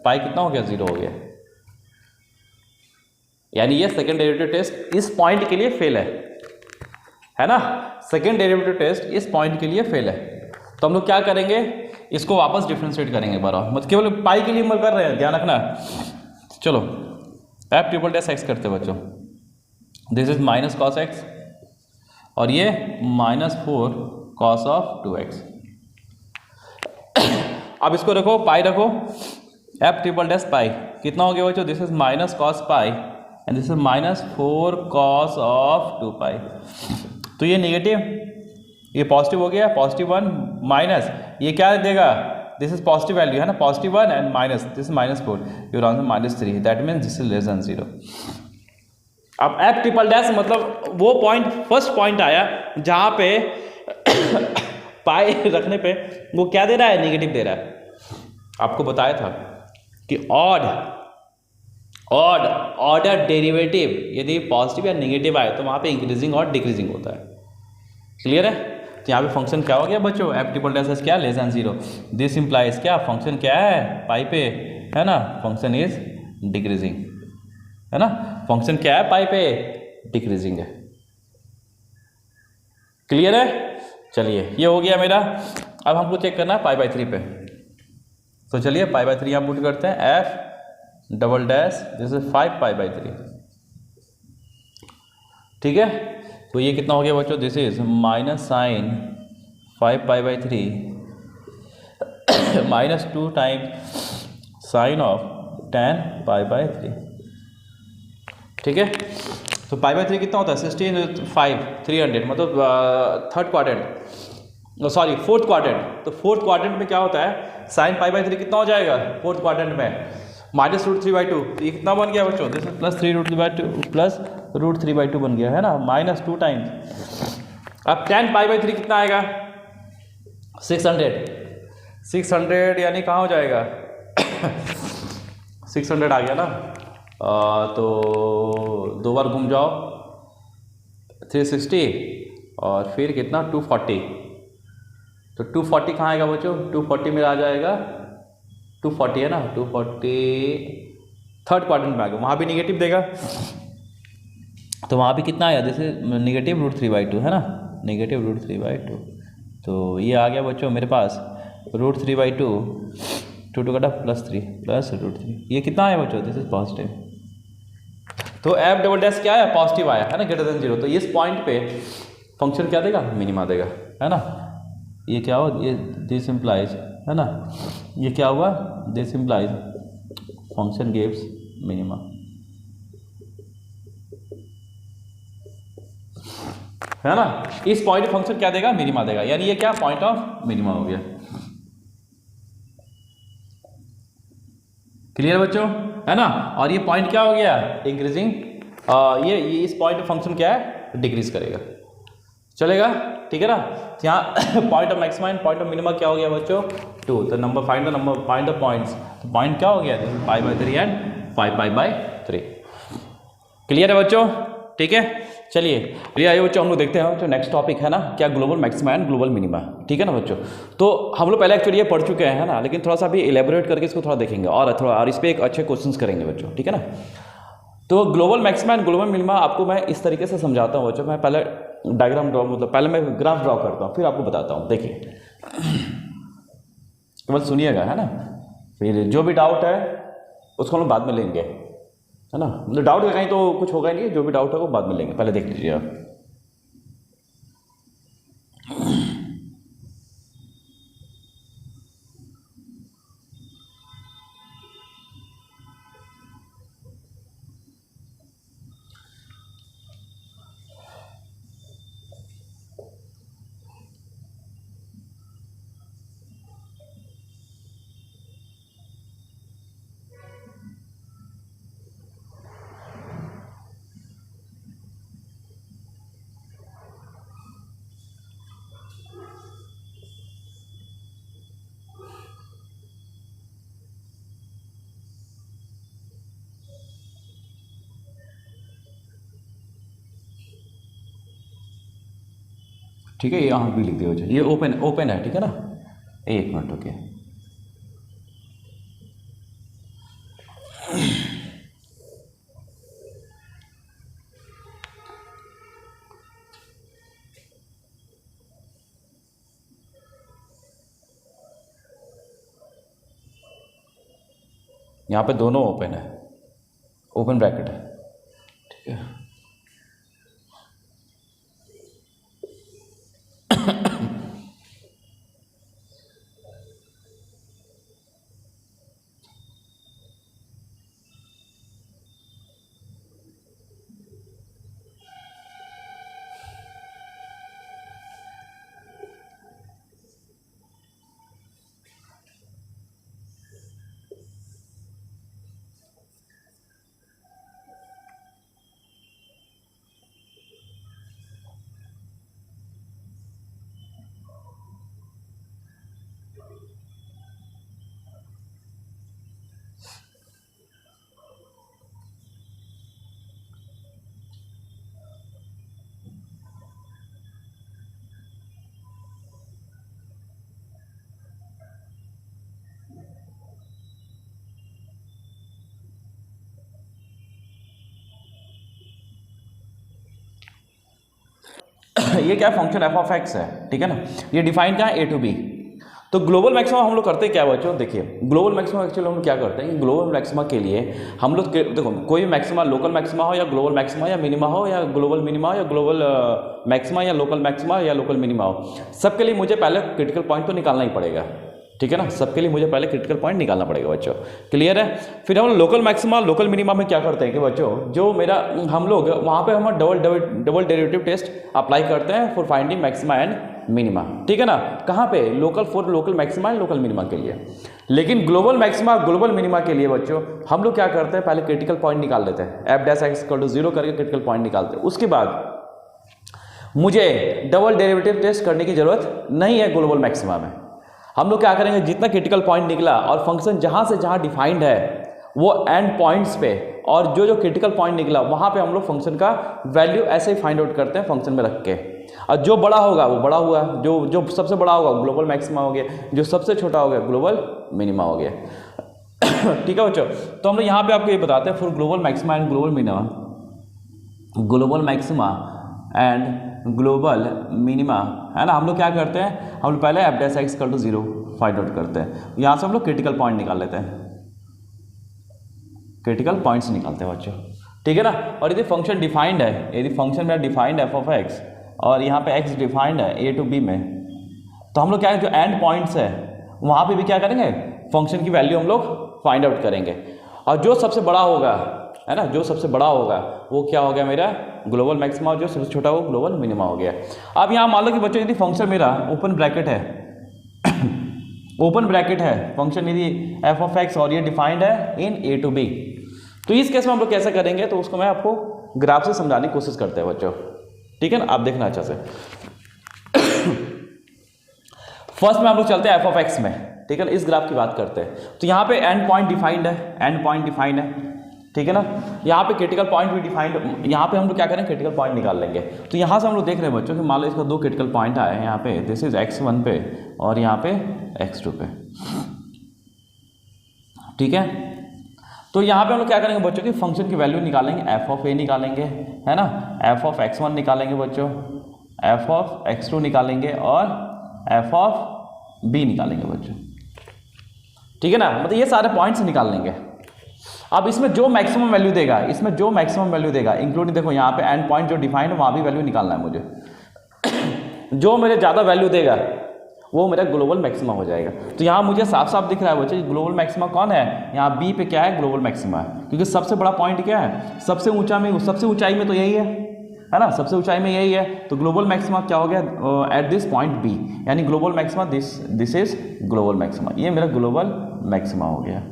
पाई कितना हो गया, 0 हो गया। यानी ये सेकेंड डेरिवेटिव टेस्ट इस पॉइंट के लिए फेल है ना, सेकेंड डेरिवेटिव टेस्ट इस पॉइंट के लिए फेल है। तो हम लोग क्या करेंगे, इसको वापस डिफ्रेंशिएट करेंगे एक बार और, मतलब केवल पाई के लिए हम कर रहे हैं, ध्यान रखना। चलो एफ ट्रिपल डैश एक्स करते हैं बच्चों। This is minus cos x और ये -4 कॉस ऑफ 2x। अब इसको रखो, पाई रखो, एफ ट्रिपल डैश पाई कितना हो गया बच्चों, this is minus cos pi and this is -4 cos of 2 पाई। तो ये नेगेटिव, ये पॉजिटिव हो गया, +1 माइनस ये क्या देगा, दिस इज पॉजिटिव वैल्यू है ना, +1 and minus this is -4, your answer -3, that means this is less than 0। अब एफ ट्रिपल डैश मतलब वो पॉइंट, फर्स्ट पॉइंट आया जहां पे पाई रखने पे वो क्या दे रहा है, नेगेटिव दे रहा है। आपको बताया था कि ऑर्डर डेरिवेटिव यदि पॉजिटिव या नेगेटिव आए तो वहां पे इंक्रीजिंग और डिक्रीजिंग होता है। क्लियर है। तो यहाँ पे फंक्शन क्या हो गया बच्चों, एफ ट्रिपल डैश क्या, लेस देन 0। दिस इंप्लाइज क्या, फंक्शन क्या है पाई पे, है ना, फंक्शन इज डिक्रीजिंग, है ना, फंक्शन क्या है पाई पे, डिक्रीजिंग है। क्लियर है। चलिए ये हो गया मेरा। अब हमको चेक करना है पाई/3 पे। तो चलिए पाई/3 यहाँ पुट करते हैं, f double dash this is 5 पाई/3। ठीक है। तो ये कितना हो गया बच्चों, दिस इज माइनस साइन 5 पाई/3 -2 टाइम्स साइन ऑफ 10 पाई/3। ठीक है। तो पाई/3 कितना होता है, 16 300, मतलब third quadrant, sorry fourth quadrant. तो फोर्थ क्वाड्रेंट में क्या होता है, साइन पाई/3 कितना हो जाएगा फोर्थ क्वाड्रेंट में, -√3/2। तो ये कितना बन गया बच्चों, दिस इज +3√3/2 +√3/2 बन गया, है ना, -2 टाइम्स। अब 10 पाई/3 कितना आएगा, 600 यानी कहाँ हो जाएगा 600 आ गया ना। तो 2 बार घूम जाओ 360 और फिर कितना 240। तो 240 कहाँ आएगा बच्चों, 240 में आ जाएगा 240 है ना, 240 थर्ड क्वाड्रेंट में आ गया, वहाँ भी नेगेटिव देगा। तो वहाँ भी कितना आया, जैसे -√3/2 है ना, -√3/2। तो ये आ गया बच्चों मेरे पास √3/2, 2 कटा +3 +√3। ये कितना आया बच्चों, दिस इज पॉजिटिव। तो एफ डबल डैश क्या है, पॉजिटिव आया है ना, ग्रेटर देन 0। तो इस पॉइंट पे फंक्शन क्या देगा, मिनिमा देगा, है ना। ये क्या हो, ये दिस इम्प्लाइज, है ना, ये क्या हुआ, this implies function gives minima. है ना, इस पॉइंट पे फंक्शन क्या देगा, मिनिमा देगा, यानी ये क्या पॉइंट ऑफ मिनिमा हो गया। क्लियर बच्चों, है ना। और ये पॉइंट क्या हो गया, इंक्रीजिंग, ये इस पॉइंट पे फंक्शन क्या है, डिक्रीज करेगा। चलेगा, ठीक है ना। यहाँ point of maxima and point of minima क्या हो गया बच्चों, 2। तो number find the number, find the points. तो पॉइंट क्या हो गया, पाई/3 एंड 5 पाई/3। क्लियर है बच्चों, ठीक है। चलिए ये आइए बच्चों, हम लोग देखते हैं जो नेक्स्ट टॉपिक है ना, क्या global maxima and global minima. ठीक है ना बच्चों। तो हम लोग पहले एक्चुअली ये पढ़ चुके हैं, है ना, लेकिन थोड़ा सा भी इलेबोरेट करके इसको थोड़ा देखेंगे और थोड़ा, और इस पर एक अच्छे क्वेश्चंस करेंगे बच्चों, ठीक है ना। तो global maxima and global minima आपको मैं इस तरीके से समझाता हूँ बच्चों। मैं पहले डायग्राम ड्रॉ, मतलब पहले मैं ग्राफ ड्रॉ करता हूँ, फिर आपको बताता हूँ। देखिए केवल सुनिएगा, है ना, फिर जो भी डाउट है उसको हम लोग बाद में लेंगे। है ना। मतलब डाउट कहीं तो कुछ होगा ही नहीं, जो भी डाउट होगा बाद में लेंगे, पहले देख लीजिए आप। ठीक है, ये यहाँ भी लिख दिया हो, ये ओपन ओपन है, ठीक है ना। एक मिनट ओके। यहाँ पे दोनों ओपन है, ओपन ब्रैकेट है, ठीक है। ये क्या फंक्शन एफ ऑफ एक्स है, ठीक है ना। ये डिफाइन क्या है, ए टू बी। तो ग्लोबल मैक्सिमा हम लोग करते हैं क्या बच्चों, देखिए ग्लोबल मैक्सिमा एक्चुअली हम लोग क्या करते हैं कि ग्लोबल मैक्सिमा के लिए हम लोग देखो कोई भी मैक्सिमा, लोकल मैक्सिमा हो या ग्लोबल मैक्सिमा या मिनिमा हो या ग्लोबल मिनिमा हो या ग्लोबल मैक्सिमा या लोकल मैक्सिमा या लोकल मिनिमा हो, सबके लिए मुझे पहले क्रिटिकल पॉइंट तो निकालना ही पड़ेगा, ठीक है ना। सबके लिए मुझे पहले क्रिटिकल पॉइंट निकालना पड़ेगा बच्चों, क्लियर है। फिर हम लोकल मैक्सिमा लोकल मिनिमा में क्या करते हैं कि बच्चों जो मेरा हम लोग वहाँ पे हम डबल डेरिवेटिव टेस्ट अप्लाई करते हैं for finding maxima and minima, ठीक है ना। कहाँ पे, local for local maxima and local minima के लिए। लेकिन ग्लोबल मैक्सिमा ग्लोबल मिनिमा के लिए बच्चों हम लोग क्या करते हैं, पहले क्रिटिकल पॉइंट निकाल लेते हैं, f dash x equal to 0 करके क्रिटिकल पॉइंट निकालते हैं। उसके बाद मुझे डबल डेरिवेटिव टेस्ट करने की जरूरत नहीं है ग्लोबल मैक्सिमा में। हम लोग क्या करेंगे, जितना क्रिटिकल पॉइंट निकला और फंक्शन जहाँ से जहाँ डिफाइंड है वो एंड पॉइंट्स पे, और जो क्रिटिकल पॉइंट निकला वहाँ पे हम लोग फंक्शन का वैल्यू ऐसे ही फाइंड आउट करते हैं फंक्शन में रख के। और जो बड़ा होगा वो बड़ा हुआ, जो सबसे बड़ा होगा ग्लोबल मैक्सिमा हो गया, जो सबसे छोटा हो गया ग्लोबल मिनिमा हो गया। ठीक है बच्चों, तो हम लोग यहाँ पे आपको ये बताते हैं for global maxima and global minima, global maxima and global minima, है ना। हम लोग क्या करते हैं, हम लोग पहले f dash x equal to 0 find out करते हैं। यहाँ से हम लोग क्रिटिकल पॉइंट निकाल लेते हैं, क्रिटिकल पॉइंट्स निकालते हैं बच्चों, ठीक है ना। और यदि फंक्शन डिफाइंड है, यदि फंक्शन में डिफाइंड एफ ऑफ एक्स और यहाँ पे एक्स डिफाइंड है ए टू बी में, तो हम लोग क्या है, जो एंड पॉइंट्स है वहाँ पे भी क्या करेंगे, फंक्शन की वैल्यू हम लोग फाइंड आउट करेंगे। और जो सबसे बड़ा होगा, है ना, जो सबसे बड़ा होगा वो क्या हो गया मेरा ग्लोबल मैक्सिमा, जो सबसे छोटा वो ग्लोबल मिनिमा हो गया। अब यहाँ मान लो कि बच्चों यदि फंक्शन मेरा ओपन ब्रैकेट है ओपन ब्रैकेट है फंक्शन यदि एफ ऑफ एक्स और ये डिफाइंड है इन ए टू बी, तो इस केस में हम लोग कैसे करेंगे, तो उसको मैं आपको ग्राफ से समझाने की कोशिश करते हैं बच्चों, ठीक है ना। आप देखना अच्छा से। फर्स्ट में हम लोग चलते हैं एफ ऑफ एक्स में, ठीक है ना, इस ग्राफ की बात करते हैं। तो यहाँ पे एंड पॉइंट डिफाइंड है, एंड पॉइंट डिफाइंड है, ठीक है ना। यहाँ पे क्रिटिकल पॉइंट भी डिफाइंड, यहाँ पे हम लोग क्या करें, क्रिटिकल पॉइंट निकाल लेंगे। तो यहाँ से हम लोग देख रहे हैं बच्चों कि मान लो इसका दो क्रिटिकल पॉइंट आए हैं यहाँ पे, दिस इज x1 पे और यहाँ पे x2 पे, ठीक है। तो यहाँ पे हम लोग क्या करेंगे बच्चों की फंक्शन की वैल्यू निकालेंगे, एफ ऑफ ए निकालेंगे, है ना, एफ ऑफ x1 निकालेंगे बच्चों, एफ ऑफ x2 निकालेंगे और एफ ऑफ बी निकालेंगे बच्चों, ठीक है ना। मतलब ये सारे पॉइंट्स निकाल लेंगे। अब इसमें जो मैक्सिमम वैल्यू देगा, इसमें जो मैक्सिमम वैल्यू देगा इंक्लूडिंग, देखो यहाँ पे एंड पॉइंट जो डिफाइंड है वहाँ भी वैल्यू निकालना है मुझे। जो मेरे ज़्यादा वैल्यू देगा वो मेरा ग्लोबल मैक्सिमा हो जाएगा। तो यहाँ मुझे साफ साफ दिख रहा है बच्चे ग्लोबल मैक्सिमा कौन है, यहाँ बी पे क्या है, ग्लोबल मैक्सिमा है, क्योंकि सबसे बड़ा पॉइंट क्या है, सबसे ऊंचा में, सबसे ऊंचाई में तो यही है ना, सबसे ऊंचाई में यही है। तो ग्लोबल मैक्सिमा क्या हो गया एट दिस पॉइंट बी, यानी global maxima this is global maxima, ये मेरा ग्लोबल मैक्सिमा हो गया।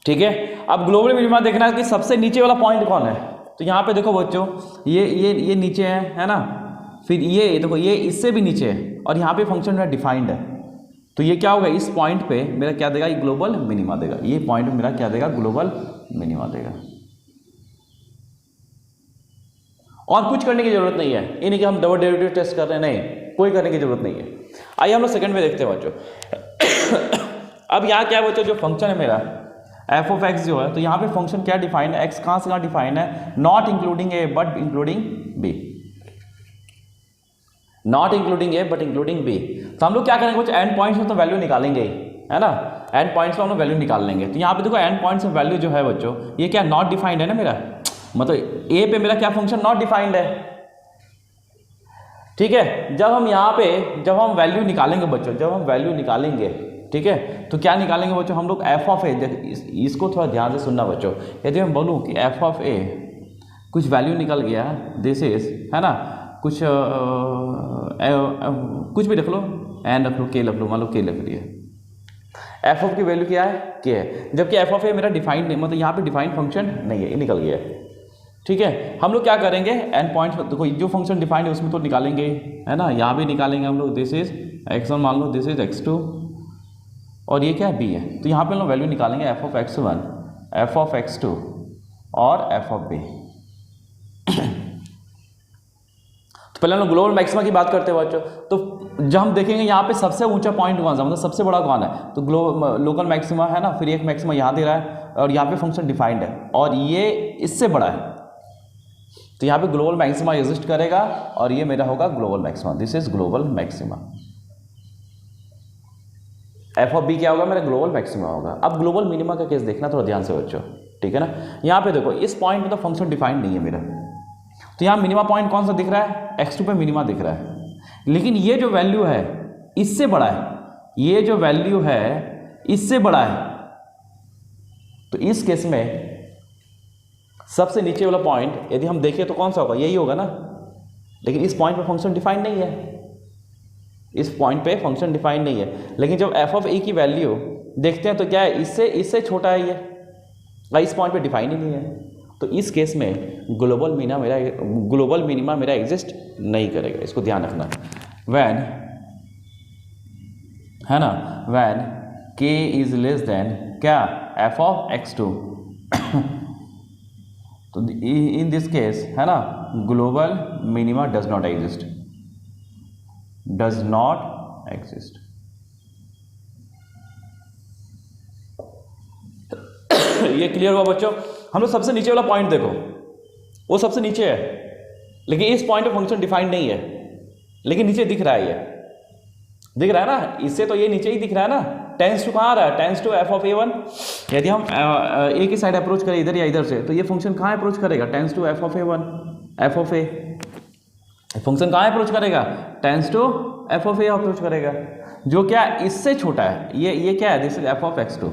ठीक है, अब ग्लोबल मिनिमा देखना है कि सबसे नीचे वाला पॉइंट कौन है। तो यहाँ पे देखो बच्चों ये नीचे है ना, फिर ये देखो ये इससे भी नीचे है, और यहाँ पे फंक्शन मेरा डिफाइंड है। तो ये क्या होगा, इस पॉइंट पे मेरा क्या देगा, ये ग्लोबल मिनिमा देगा, ये पॉइंट मेरा क्या देगा, ग्लोबल मिनिमा देगा। और कुछ करने की जरूरत नहीं है, ये नहीं कि हम डबल डेरिवेटिव टेस्ट कर रहे हैं, नहीं, कोई करने की जरूरत नहीं है। आइए हम लोग सेकंड में देखते हैं बच्चों। अब यहाँ क्या है बच्चों, जो फंक्शन है मेरा एफ ऑफ एक्स जो है, तो यहाँ पे फंक्शन क्या डिफाइंड है, एक्स कहाँ से कहाँ डिफाइंड है, not including a but including b, not including a but including b. तो हम लोग क्या करेंगे बच्चों, एंड पॉइंट्स में तो वैल्यू निकालेंगे ही, है ना, एंड पॉइंट्स में हम लोग वैल्यू निकाल लेंगे। तो यहाँ पे देखो एंड पॉइंट्स में वैल्यू जो है बच्चों, ये क्या नॉट डिफाइंड है ना मेरा, मतलब ए पे मेरा क्या फंक्शन नॉट डिफाइंड है। ठीक है, जब हम यहाँ पे जब हम वैल्यू निकालेंगे बच्चों, जब हम वैल्यू निकालेंगे, ठीक है, तो क्या निकालेंगे बच्चों, हम लोग एफ ऑफ ए, इसको थोड़ा ध्यान से सुनना बच्चों। यदि मैं बोलूँ कि एफ ऑफ ए कुछ वैल्यू निकल गया, दिस इज, है ना, कुछ कुछ भी रख लो, एन रख लो, के रख लो, मान लो के रख लिया, एफ ऑफ की वैल्यू क्या है, के है, जबकि एफ ऑफ ए मेरा डिफाइंड नहीं, मतलब यहाँ पे डिफाइंड फंक्शन नहीं है, ये निकल गया है। ठीक है, हम लोग क्या करेंगे, एन पॉइंट देखो जो फंक्शन डिफाइंड है उसमें तो निकालेंगे, है ना, यहाँ भी निकालेंगे हम लोग, दिस इज x1 मान लो, दिस इज x2, और ये क्या है b है। तो यहाँ पे हम लोग वैल्यू निकालेंगे F of x1, F of x2 और एफ ऑफ b। तो पहले हम लोग ग्लोबल मैक्सिमा की बात करते हैं बच्चों। तो जब हम देखेंगे यहाँ पे सबसे ऊंचा पॉइंट कौन सा, मतलब सबसे बड़ा कौन है, तो लोकल मैक्सिमा है ना, फिर एक मैक्सिमा यहाँ दे रहा है, और यहाँ पे फंक्शन डिफाइंड है, और ये इससे बड़ा है, तो यहाँ पे ग्लोबल मैक्सिमा एग्जिस्ट करेगा, और ये मेरा होगा global maxima, this is global maxima. F of b क्या होगा, मेरा ग्लोबल मैक्सिमा होगा। अब ग्लोबल मिनिमा का केस देखना थोड़ा ध्यान से बच्चों, ठीक है ना। यहाँ पे देखो इस पॉइंट में तो फंक्शन डिफाइंड नहीं है मेरा, तो यहाँ मिनिमा पॉइंट कौन सा दिख रहा है, x2 पे मिनिमा दिख रहा है, लेकिन ये जो वैल्यू है इससे बड़ा है, ये जो वैल्यू है इससे बड़ा है। तो इस केस में सबसे नीचे वाला पॉइंट यदि हम देखें तो कौन सा होगा, यही होगा ना, लेकिन इस पॉइंट पे फंक्शन डिफाइंड नहीं है, इस पॉइंट पे फंक्शन डिफाइंड नहीं है। लेकिन जब एफ ऑफ ए की वैल्यू देखते हैं तो क्या है, इससे छोटा है ये, इस पॉइंट पे डिफाइंड ही नहीं है। तो इस केस में ग्लोबल मिनिमा मेरा एग्जिस्ट नहीं करेगा, इसको ध्यान रखना। व्हेन, है ना, when k is less than क्या, एफ ऑफ x2। तो इन दिस केस, है ना, global minima does not exist, does not exist. ये क्लियर हुआ बच्चों। हम लोग सबसे नीचे वाला पॉइंट देखो, वो सबसे नीचे है, लेकिन इस पॉइंट पे फंक्शन डिफाइंड नहीं है, लेकिन नीचे दिख रहा है, ये दिख रहा है ना, इससे तो ये नीचे ही दिख रहा है ना। टेंस टू कहाँ आ रहा है, tense to f of a1। यदि हम ए की साइड अप्रोच करें इधर या इधर से, तो ये फंक्शन कहाँ अप्रोच करेगा, tends to f of a1, f of a. Function कहाँ अप्रोच करेगा, tends to f of a approach करेगा, जो क्या इससे छोटा है। ये क्या है, this is F of x2।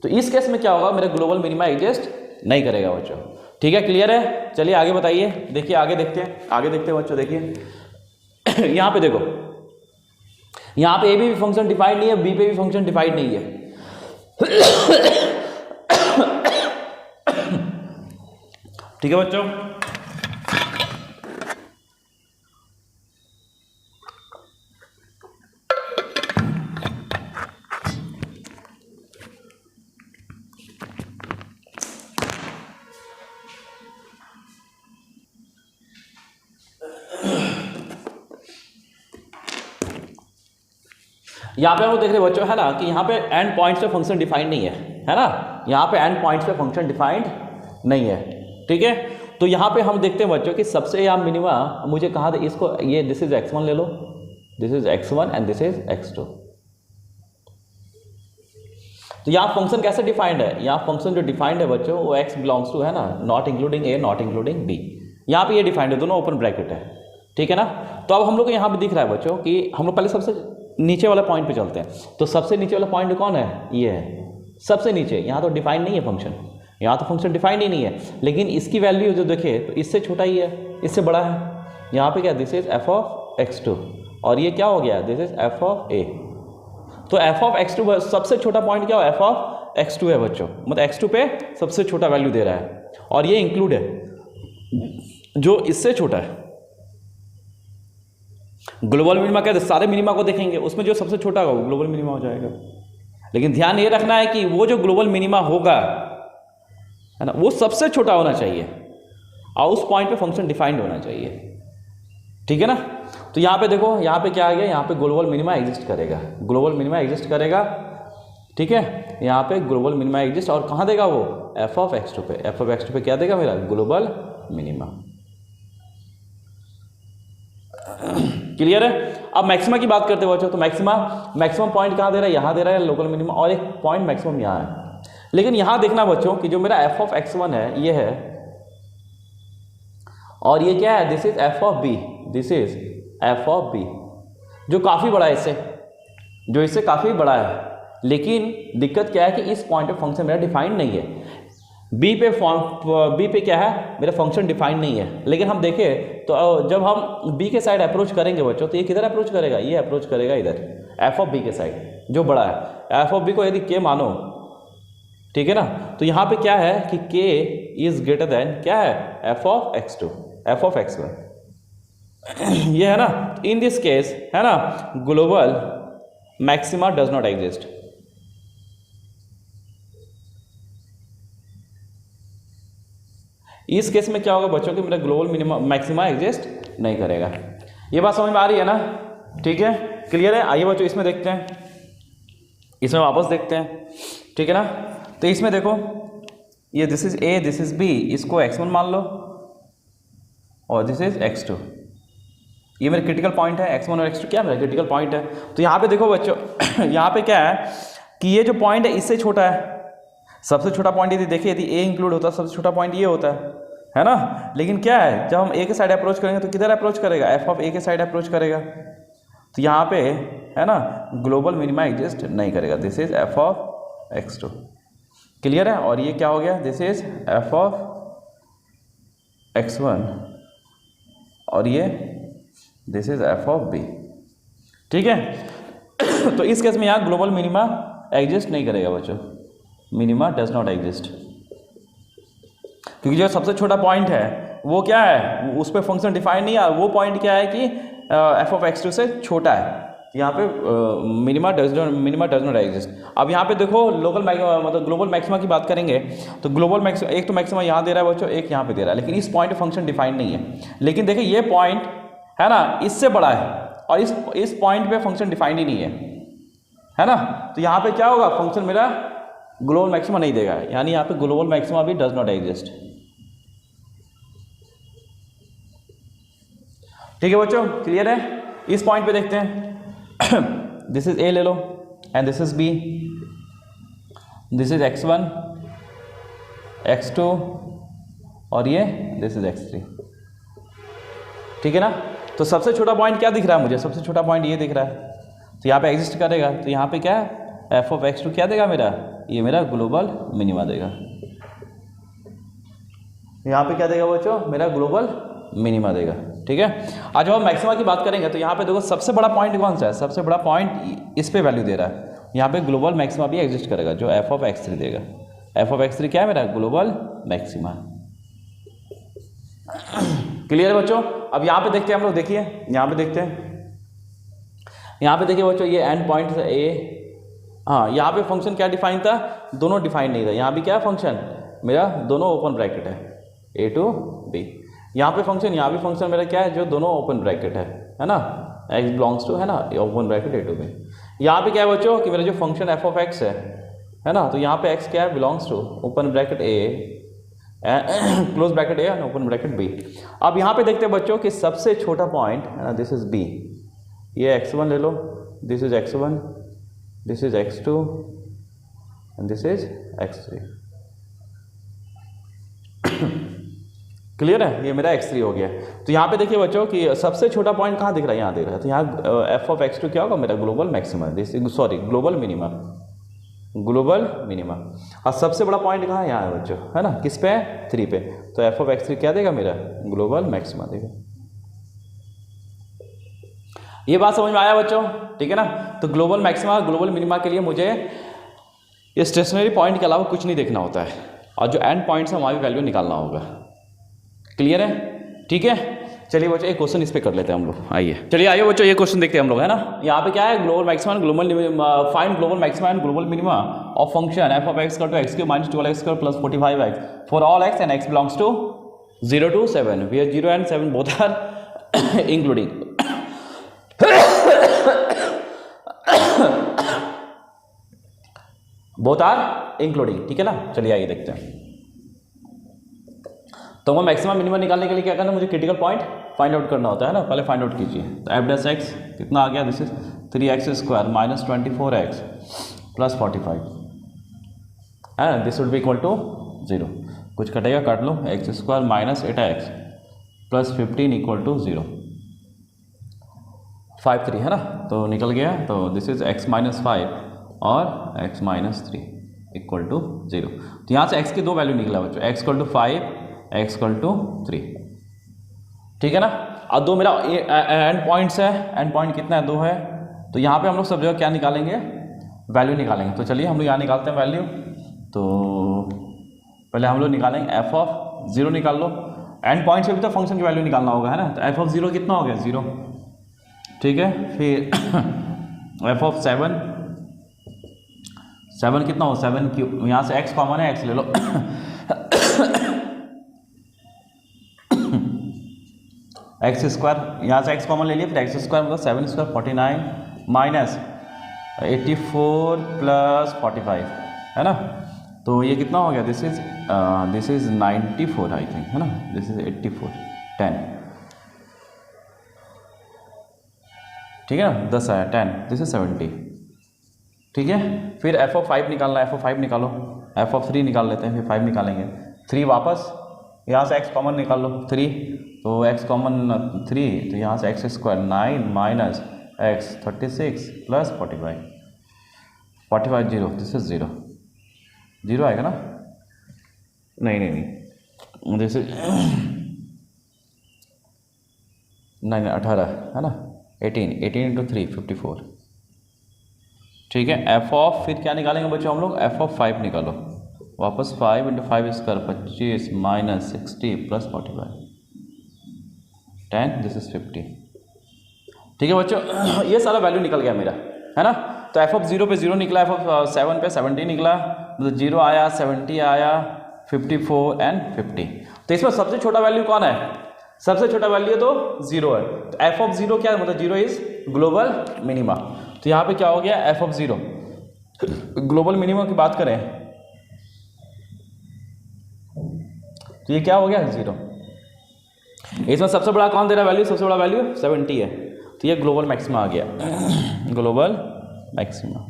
तो इस केस में क्या होगा, मेरा ग्लोबल मिनिमा एग्जिस्ट नहीं करेगा बच्चों। ठीक है, क्लियर है। चलिए आगे बताइए, देखिए आगे देखते हैं बच्चों। देखिए यहाँ पे देखो, यहाँ पे ए भी फंक्शन डिफाइंड नहीं है, बी पे भी फंक्शन डिफाइंड नहीं है। ठीक है बच्चों, यहाँ पे हम लोग देख रहे हैं बच्चों, है ना, कि यहाँ पे एंड पॉइंट्स पे फंक्शन डिफाइंड नहीं है ना, यहाँ पे एंड पॉइंट्स पे फंक्शन डिफाइंड नहीं है। ठीक है, तो यहाँ पे हम देखते हैं बच्चों कि सबसे यहाँ मिनिमा मुझे कहा था, इसको ये दिस इज x1 ले लो, this is x1 and this is x2। तो यहाँ फंक्शन कैसे डिफाइंड है, यहाँ फंक्शन जो डिफाइंड है बच्चों वो x बिलोंग्स टू है ना not including a not including b, यहाँ पे ये डिफाइंड है, दोनों ओपन ब्रैकेट है, ठीक है ना। तो अब हम लोग को यहाँ पे दिख रहा है बच्चों कि हम लोग पहले सबसे नीचे वाला पॉइंट पे चलते हैं। तो सबसे नीचे वाला पॉइंट कौन है, ये है सबसे नीचे। यहाँ तो डिफाइंड नहीं है फंक्शन, यहाँ तो फंक्शन डिफाइंड ही नहीं है, लेकिन इसकी वैल्यू जो देखे तो इससे छोटा ही है, इससे बड़ा है। यहाँ पे क्या, this is F of x2 और ये क्या हो गया, this is F of a। तो एफ ऑफ x2 सबसे छोटा पॉइंट क्या हो, एफ ऑफ x2 है बच्चों, मतलब x2 पे सबसे छोटा वैल्यू दे रहा है और ये इंक्लूड है जो इससे छोटा है। ग्लोबल मिनिमा क्या, सारे मिनिमा को देखेंगे उसमें जो सबसे छोटा होगा वो ग्लोबल मिनिमा हो जाएगा। लेकिन ध्यान ये रखना है कि वो जो ग्लोबल मिनिमा होगा है ना वो सबसे छोटा होना चाहिए और उस पॉइंट पे फंक्शन डिफाइंड होना चाहिए, ठीक है ना। तो यहाँ पे देखो, यहाँ पे क्या आ गया, यहाँ पे ग्लोबल मिनिमा एग्जिस्ट करेगा, ग्लोबल मिनिमा एग्जिस्ट करेगा, ठीक है। यहाँ पे ग्लोबल मिनिमा एग्जिस्ट और कहाँ देगा वो, एफ ऑफ x2 पे, एफ ऑफ x2 पे क्या देगा मेरा, ग्लोबल मिनिमा। क्लियर है। अब मैक्सिमा की बात करते हो बच्चों, तो मैक्सिमम पॉइंट कहाँ दे रहा है, यहाँ दे रहा है लोकल मिनिमा, और एक पॉइंट मैक्सिमम यहाँ है। लेकिन यहाँ देखना बच्चों कि जो मेरा एफ ऑफ x1 है ये है और ये क्या है, this is F of b, this is F of b जो काफ़ी बड़ा है इससे, जो इससे काफ़ी बड़ा है। लेकिन दिक्कत क्या है कि इस पॉइंट पे फंक्शन मेरा डिफाइंड नहीं है, बी पे क्या है, मेरा फंक्शन डिफाइंड नहीं है। लेकिन हम देखें तो जब हम बी के साइड अप्रोच करेंगे बच्चों तो ये किधर अप्रोच करेगा, ये अप्रोच करेगा इधर एफ ऑफ बी के साइड जो बड़ा है। एफ ऑफ बी को यदि के मानो, ठीक है ना, तो यहाँ पे क्या है कि k इज ग्रेटर देन क्या है, F of x2, F of x1 ये है ना। इन दिस केस है ना global maxima does not exist. इस केस में क्या होगा बच्चों कि मेरा ग्लोबल मिनिमा मैक्सिमा एग्जिस्ट नहीं करेगा। ये बात समझ में आ रही है ना, ठीक है, क्लियर है। आइए बच्चों इसमें देखते हैं, इसमें वापस देखते हैं, ठीक है ना। तो इसमें देखो ये this is a this is b, इसको x1 मान लो और दिस इज x2, ये मेरा क्रिटिकल पॉइंट है। x1 और x2 क्या मेरा क्रिटिकल पॉइंट है। तो यहाँ पे देखो बच्चों यहाँ पे क्या है कि ये जो पॉइंट है इससे छोटा है, सबसे छोटा पॉइंट यदि देखिए यदि a इंक्लूड होता है सबसे छोटा पॉइंट ये होता है ना। लेकिन क्या है जब हम a के साइड अप्रोच करेंगे तो किधर अप्रोच करेगा, f ऑफ a के साइड अप्रोच करेगा। तो यहाँ पे है ना ग्लोबल मिनिमा एग्जिस्ट नहीं करेगा, this is F of x2, clear है। और ये क्या हो गया, this is F of x1 और ये this is F of b, ठीक है। तो इस केस में यहाँ ग्लोबल मिनिमा एग्जिस्ट नहीं करेगा बच्चों, मिनिमा डज नॉट एग्जिस्ट, क्योंकि जो सबसे छोटा पॉइंट है वो क्या है, उस पर फंक्शन डिफाइन नहीं है। वो पॉइंट क्या है कि एफ ऑफ x2 से छोटा है, यहाँ पे मिनिमा डज नॉट एग्जिस्ट। अब यहाँ पे देखो लोकल मतलब ग्लोबल मैक्सिमा की बात करेंगे तो ग्लोबल मैक्सिमा एक तो मैक्सिमा यहाँ दे रहा है बच्चों, एक यहाँ पे दे रहा है, लेकिन इस पॉइंट पे फंक्शन डिफाइंड नहीं है। लेकिन देखिए ये पॉइंट है ना इससे बड़ा है और इस पॉइंट पे फंक्शन डिफाइंड ही नहीं है ना। तो यहाँ पे क्या होगा, फंक्शन मेरा ग्लोबल मैक्सिमा नहीं देगा, यानी यहाँ पे ग्लोबल मैक्सिमा भी डज नॉट एग्जिस्ट, ठीक है बच्चों, क्लियर है। इस पॉइंट पे देखते हैं दिस इज a ले लो and this is b, this is x1 x2 और ये दिस इज x3, ठीक है ना। तो सबसे छोटा पॉइंट क्या दिख रहा है मुझे, सबसे छोटा पॉइंट ये दिख रहा है, तो यहाँ पे एग्जिस्ट करेगा। तो यहाँ पे क्या है, एफ ऑफ x2 क्या देगा मेरा, ये मेरा ग्लोबल मिनिमा देगा। यहाँ पे क्या देगा बच्चों, मेरा ग्लोबल मिनिमा देगा, ठीक है। आज जब हम मैक्सिमा की बात करेंगे तो यहाँ पे देखो सबसे बड़ा पॉइंट कौन सा है, सबसे बड़ा पॉइंट इस पे वैल्यू दे रहा है, यहाँ पे ग्लोबल मैक्सिमा भी एग्जिस्ट करेगा जो एफ ऑफ x3 देगा। एफ ऑफ x3 क्या है मेरा, ग्लोबल मैक्सिमा, क्लियर है बच्चों। अब यहाँ पे देखते हैं हम लोग, देखिए यहाँ पे देखते हैं, यहाँ पे देखिए बच्चों ये एंड पॉइंट है a, हाँ यहाँ पे फंक्शन क्या डिफाइन था, दोनों डिफाइन नहीं था। यहाँ भी क्या है फंक्शन मेरा, दोनों ओपन ब्रैकेट है a to b, यहाँ पे फंक्शन, यहाँ भी फंक्शन मेरा क्या है जो दोनों ओपन ब्रैकेट है ना, x बिलोंग्स टू है ना open bracket a to b। यहाँ पे क्या है बच्चों कि मेरा जो फंक्शन f ऑफ x है ना, तो यहाँ पे x क्या है, belongs to open bracket a close bracket a open bracket b। अब यहाँ पे देखते हैं बच्चों कि सबसे छोटा पॉइंट है ना, दिस इज b, ये x1 ले लो, this is x1, this is x2 and this is x3। Clear है, ये मेरा x3 हो गया। तो यहाँ पे देखिए बच्चों कि सबसे छोटा पॉइंट कहाँ दिख रहा है, यहाँ दिख रहा है। तो यहाँ f ऑफ x2 क्या होगा, मेरा global maxima, sorry global minima, global minima. और सबसे बड़ा पॉइंट कहाँ है, यहाँ है बच्चों, है ना, किस पे, 3 पे। तो f ऑफ x3 क्या देगा, मेरा ग्लोबल मैक्सिमा देगा। ये बात समझ में आया बच्चों, ठीक है ना। तो ग्लोबल मैक्सिमा, ग्लोबल मिनिमा के लिए मुझे ये स्टेशनरी पॉइंट के अलावा कुछ नहीं देखना होता है, और जो एंड पॉइंट्स है वहाँ भी वैल्यू निकालना होगा। क्लियर है, ठीक है। चलिए बच्चों एक क्वेश्चन इस पे कर लेते हैं हम लोग, आइए चलिए आइए बच्चों ये क्वेश्चन देखते हैं हम लोग, है ना। यहाँ पे क्या है, global maxima, global find global maxima and global minima of function f of x to x3 minus 12x² plus 45x for all x and x belongs to 0 to 7 where 0 and 7 both are including। Both are including, ठीक है ना। चलिए आइए देखते हैं। तो वो maximum minimum निकालने के लिए क्या करना है, मुझे क्रिटिकल पॉइंट फाइंड आउट करना होता है ना, पहले फाइंड आउट कीजिए। तो एफ डैश एक्स कितना आ गया, this is 3x² minus 24x plus 45 है ना, this would be equal to 0। कुछ कटेगा काट लो, x² minus 8x plus 15 equal to 0, 5 3 है ना, तो निकल गया। तो दिस इज x माइनस 5 और x माइनस 3 इक्वल टू 0। तो यहाँ से x की दो वैल्यू निकला बच्चों, x equal to 5, x equal to 3, ठीक है ना। अब दो मेरा एंड पॉइंट्स है, एंड पॉइंट कितना है, 2 है। तो यहाँ पे हम लोग सब जगह क्या निकालेंगे, वैल्यू निकालेंगे। तो चलिए हम लोग यहाँ निकालते हैं वैल्यू। तो पहले हम लोग निकालेंगे f ऑफ 0 निकाल लो, एंड पॉइंट से भी तो फंक्शन की वैल्यू निकालना होगा, है ना। तो f ऑफ 0 कितना हो गया, 0, ठीक है। फिर f ऑफ 7 कितना हो, 7 क्यूब, यहाँ से x कॉमन है, x ले लो। x² यहाँ से x कॉमन ले लिया, फिर x² मतलब 7² 49 माइनस 84 प्लस 45 है ना। तो ये कितना हो गया, दिस इज 94 आई थिंक, है ना, दिस इज 84 10, ठीक है ना, 10 आया 10, दिस इज 70, ठीक है। फिर f ऑफ 5 निकालना है, f ऑफ 5 निकालो, f ऑफ 3 निकाल लेते हैं, फिर 5 निकालेंगे, 3 वापस, यहाँ से x कॉमन निकाल लो, 3, तो x कॉमन 3, तो यहाँ से x² 9 minus x 36 plus 45 0, this is 0 0 आएगा ना, नहीं दिस इज 9 18 है ना, 18 इंटू 3 54, ठीक है। f ऑफ फिर क्या निकालेंगे बच्चों हम लोग, f ऑफ 5 निकालो, वापस 5 into 5² 25 minus 60 plus 45 10, this is 50, ठीक है बच्चों। ये सारा वैल्यू निकल गया मेरा, है ना। तो f ऑफ 0 पे 0 निकला, f ऑफ 7 पे 70 निकला, मतलब 0 आया, 70 आया, 54 एंड 50। तो इसमें सबसे छोटा वैल्यू कौन है, सबसे छोटा वैल्यू तो 0 है। तो f ऑफ 0 क्या है, मतलब 0 इज ग्लोबल मिनिमा। तो यहाँ पे क्या हो गया, f ऑफ 0 ग्लोबल मिनिमा की बात करें तो ये क्या हो गया, 0। इसमें सबसे बड़ा कौन दे रहा है वैल्यू, सबसे बड़ा वैल्यू 70 है, तो ये ग्लोबल मैक्सिमा आ गया, ग्लोबल मैक्सिमा,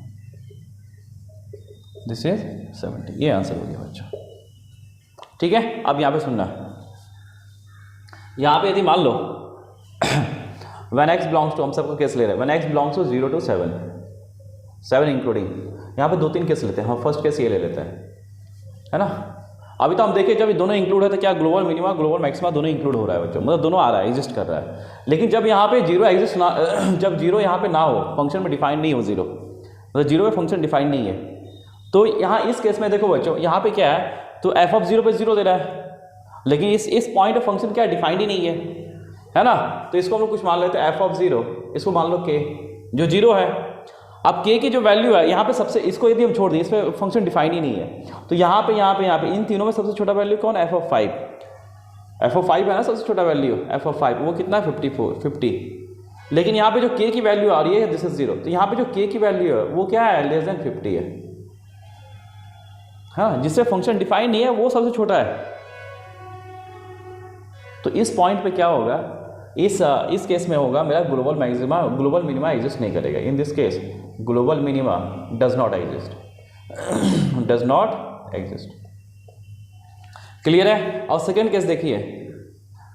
दिस इज 70, ये आंसर हो गया बच्चों, ठीक है। अब यहाँ पे सुनना, यहाँ पे यदि मान लो when x belongs to, हम सबको केस ले रहे हैं, when x belongs to 0 to 7 including, यहाँ पे 2-3 केस लेते हैं, हम फर्स्ट केस ये ले लेते हैं, है ना। अभी तो हम देखें जब ये दोनों इंक्लूड है तो क्या ग्लोबल मिनिमा ग्लोबल मैक्सिमा दोनों इंक्लूड हो रहा है बच्चों, मतलब दोनों आ रहा है, एग्जिस्ट कर रहा है। लेकिन जब यहाँ पे 0 एग्जिस्ट ना, जब 0 यहाँ पे ना हो, फंक्शन में डिफाइन नहीं हो 0, मतलब 0 पे फंक्शन डिफाइन नहीं है, तो यहाँ इस केस में देखो बच्चों, यहाँ पे क्या है, तो f ऑफ 0 पे 0 दे रहा है, लेकिन इस पॉइंट ऑफ फंक्शन क्या है, डिफाइंड ही नहीं है ना। तो इसको हम लोग कुछ मान लेते हैं, f ऑफ 0, इसको मान लो k, जो 0 है। अब k की जो वैल्यू है यहाँ पे सबसे, इसको यदि हम छोड़ दें, इस पर फंक्शन डिफाइन ही नहीं है, तो यहाँ पे इन तीनों में सबसे छोटा वैल्यू कौन है, f ऑफ 5 है ना सबसे छोटा वैल्यू, f ऑफ 5 वो कितना है 50। लेकिन यहाँ पे जो k की वैल्यू आ रही है, दिस इज 0, तो यहाँ पे जो k की वैल्यू है वो क्या है, लेस देन 50 है, हाँ, जिससे फंक्शन डिफाइन नहीं है वो सबसे छोटा है। तो इस पॉइंट पे क्या होगा, इस केस में होगा मेरा global maxima, global minima exist नहीं करेगा। In this case global minima does not exist, does not exist. Clear है। और सेकेंड केस देखिए,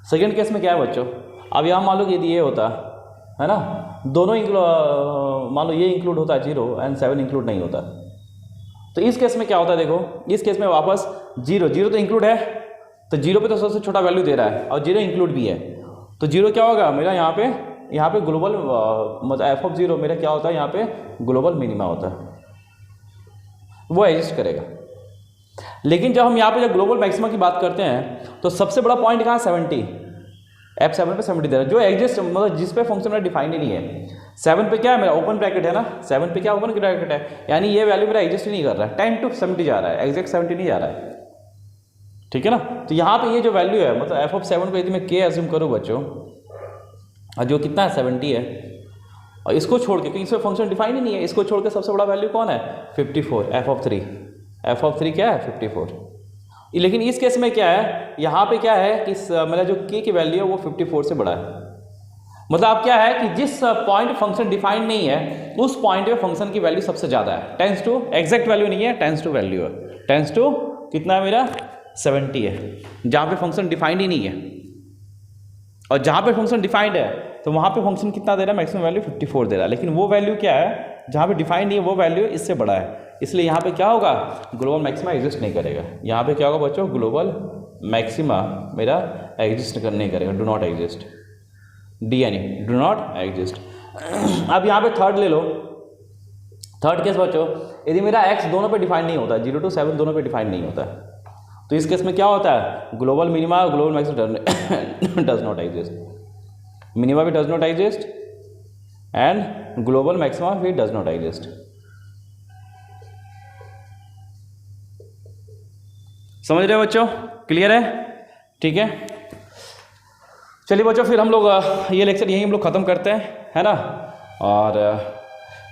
सेकेंड केस में क्या है बच्चों, अब यहाँ मान लो कि यदि ये होता है ना, दोनों मान लो ये इंक्लूड होता है 0 एंड 7 इंक्लूड नहीं होता, तो इस केस में क्या होता है, देखो इस केस में वापस 0 तो इंक्लूड है, तो 0 पे तो सबसे छोटा वैल्यू दे रहा है और 0 इंक्लूड भी है, तो 0 क्या होगा मेरा यहाँ पे ग्लोबल मतलब एफ ऑफ 0 मेरा क्या होता है, यहाँ पे ग्लोबल मिनिमा होता है, वो एग्जिस्ट करेगा। लेकिन जब हम यहाँ पे जब ग्लोबल मैक्सिमा की बात करते हैं तो सबसे बड़ा पॉइंट कहाँ 70, F7 पे 70 दे रहा है, जो एग्जिस्ट मतलब जिस पे फंक्शन मेरा डिफाइन ही नहीं है। 7 पे क्या है मेरा ओपन ब्रैकेट है ना, 7 पे क्या ओपन ब्रैकेट है, यानी ये वैल्यू मेरा एग्जिस्ट ही नहीं कर रहा है, 10 to 70 जा रहा है, एग्जैक्ट 70 नहीं जा रहा है, ठीक है ना। तो यहाँ पे ये जो वैल्यू है मतलब एफ ऑफ 7 पे यदि मैं के एज्यूम करूँ बच्चों, और जो कितना है 70 है, और इसको छोड़ के क्योंकि इसमें फंक्शन डिफाइन ही नहीं है, इसको छोड़ के सबसे बड़ा वैल्यू कौन है 54, एफ ऑफ 3 क्या है 54। लेकिन इस केस में क्या है, यहाँ पे क्या है कि मेरा जो के की वैल्यू है वो 54 से बड़ा है, मतलब अब क्या है कि जिस पॉइंट फंक्शन डिफाइंड नहीं है उस पॉइंट पे फंक्शन की वैल्यू सबसे ज़्यादा है, टेंस टू एग्जैक्ट वैल्यू नहीं है, टेंस टू वैल्यू है, टेंस टू कितना है मेरा 70 है, जहाँ पे फंक्शन डिफाइंड ही नहीं है। और जहाँ पे फंक्शन डिफाइंड है तो वहाँ पे फंक्शन कितना दे रहा है, मैक्सिमम वैल्यू 54 दे रहा है, लेकिन वो वैल्यू क्या है जहाँ पे डिफाइंड नहीं है वो वैल्यू इससे बड़ा है, इसलिए यहाँ पे क्या होगा ग्लोबल मैक्सिमा एग्जिस्ट नहीं करेगा। यहाँ पे क्या होगा बच्चों, ग्लोबल मैक्सिमा मेरा एग्जिस्ट नहीं करेगा, डू नॉट एग्जिस्ट, डी यानी डू नॉट एग्जिस्ट। अब यहाँ पे थर्ड ले लो, थर्ड केस बच्चों, यदि मेरा एक्स दोनों पे डिफाइन नहीं होता, 0 to 7 दोनों पे डिफाइन नहीं होता, तो इस केस में क्या होता है, global minima global maxima does not exist, minima भी does not exist and global maxima भी डज नॉट एग्जिस्ट। समझ रहे हो बच्चों, क्लियर है, ठीक है। चलिए बच्चों फिर हम लोग ये लेक्चर यहीं हम लोग ख़त्म करते हैं, है ना, और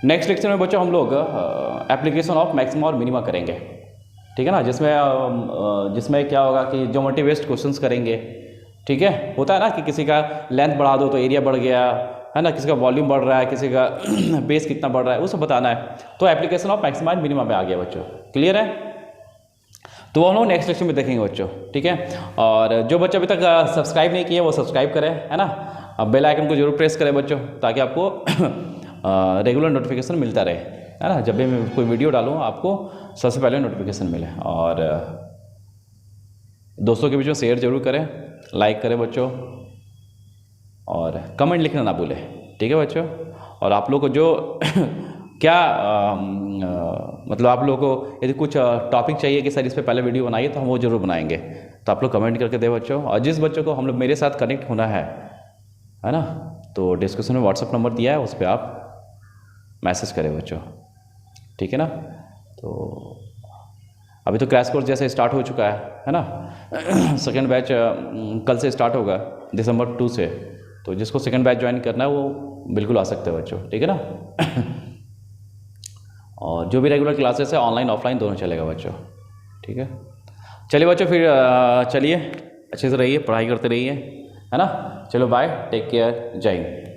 नेक्स्ट लेक्चर में बच्चों हम लोग एप्लीकेशन ऑफ मैक्सिमा और मिनिमा करेंगे, ठीक है ना, जिसमें क्या होगा कि ज्योमेट्री बेस्ड क्वेश्चंस करेंगे, ठीक है। होता है ना कि किसी का लेंथ बढ़ा दो तो एरिया बढ़ गया, है ना, किसी का वॉल्यूम बढ़ रहा है, किसी का बेस कितना बढ़ रहा है, वो सब बताना है, तो application of maxima and minima में आ गया बच्चों, क्लियर है। तो हम लोग नेक्स्ट लेक्चर में देखेंगे बच्चों, ठीक है। और जो बच्चे अभी तक सब्सक्राइब नहीं किए वो सब्सक्राइब करें, है ना, अब बेल आइकन को जरूर प्रेस करें बच्चों, ताकि आपको रेगुलर नोटिफिकेशन मिलता रहे, है ना, जब भी मैं कोई वीडियो डालूँ आपको सबसे पहले नोटिफिकेशन मिले। और दोस्तों के बीच में शेयर जरूर करें, लाइक करें बच्चों, और कमेंट लिखना ना भूलें, ठीक है बच्चों। और आप लोग को जो क्या मतलब आप लोगों को यदि कुछ टॉपिक चाहिए कि सर इस पे पहले वीडियो बनाइए, तो हम वो जरूर बनाएंगे, तो आप लोग कमेंट करके दें बच्चों। और जिस बच्चों को हम लोग मेरे साथ कनेक्ट होना है ना, तो डिस्क्रिप्शन में व्हाट्सअप नंबर दिया है, उस पर आप मैसेज करें बच्चों, ठीक है ना। तो अभी तो क्रैश कोर्स जैसे स्टार्ट हो चुका है ना, सेकेंड बैच कल से स्टार्ट होगा दिसंबर 2 से, तो जिसको सेकेंड बैच ज्वाइन करना है वो बिल्कुल आ सकते हैं बच्चों, ठीक है ना। और जो भी रेगुलर क्लासेस है ऑनलाइन ऑफलाइन दोनों चलेगा बच्चों, ठीक है। चलिए बच्चों फिर चलिए अच्छे से रहिए, पढ़ाई करते रहिए, है ना। चलो बाय, टेक केयर, जय हिंद।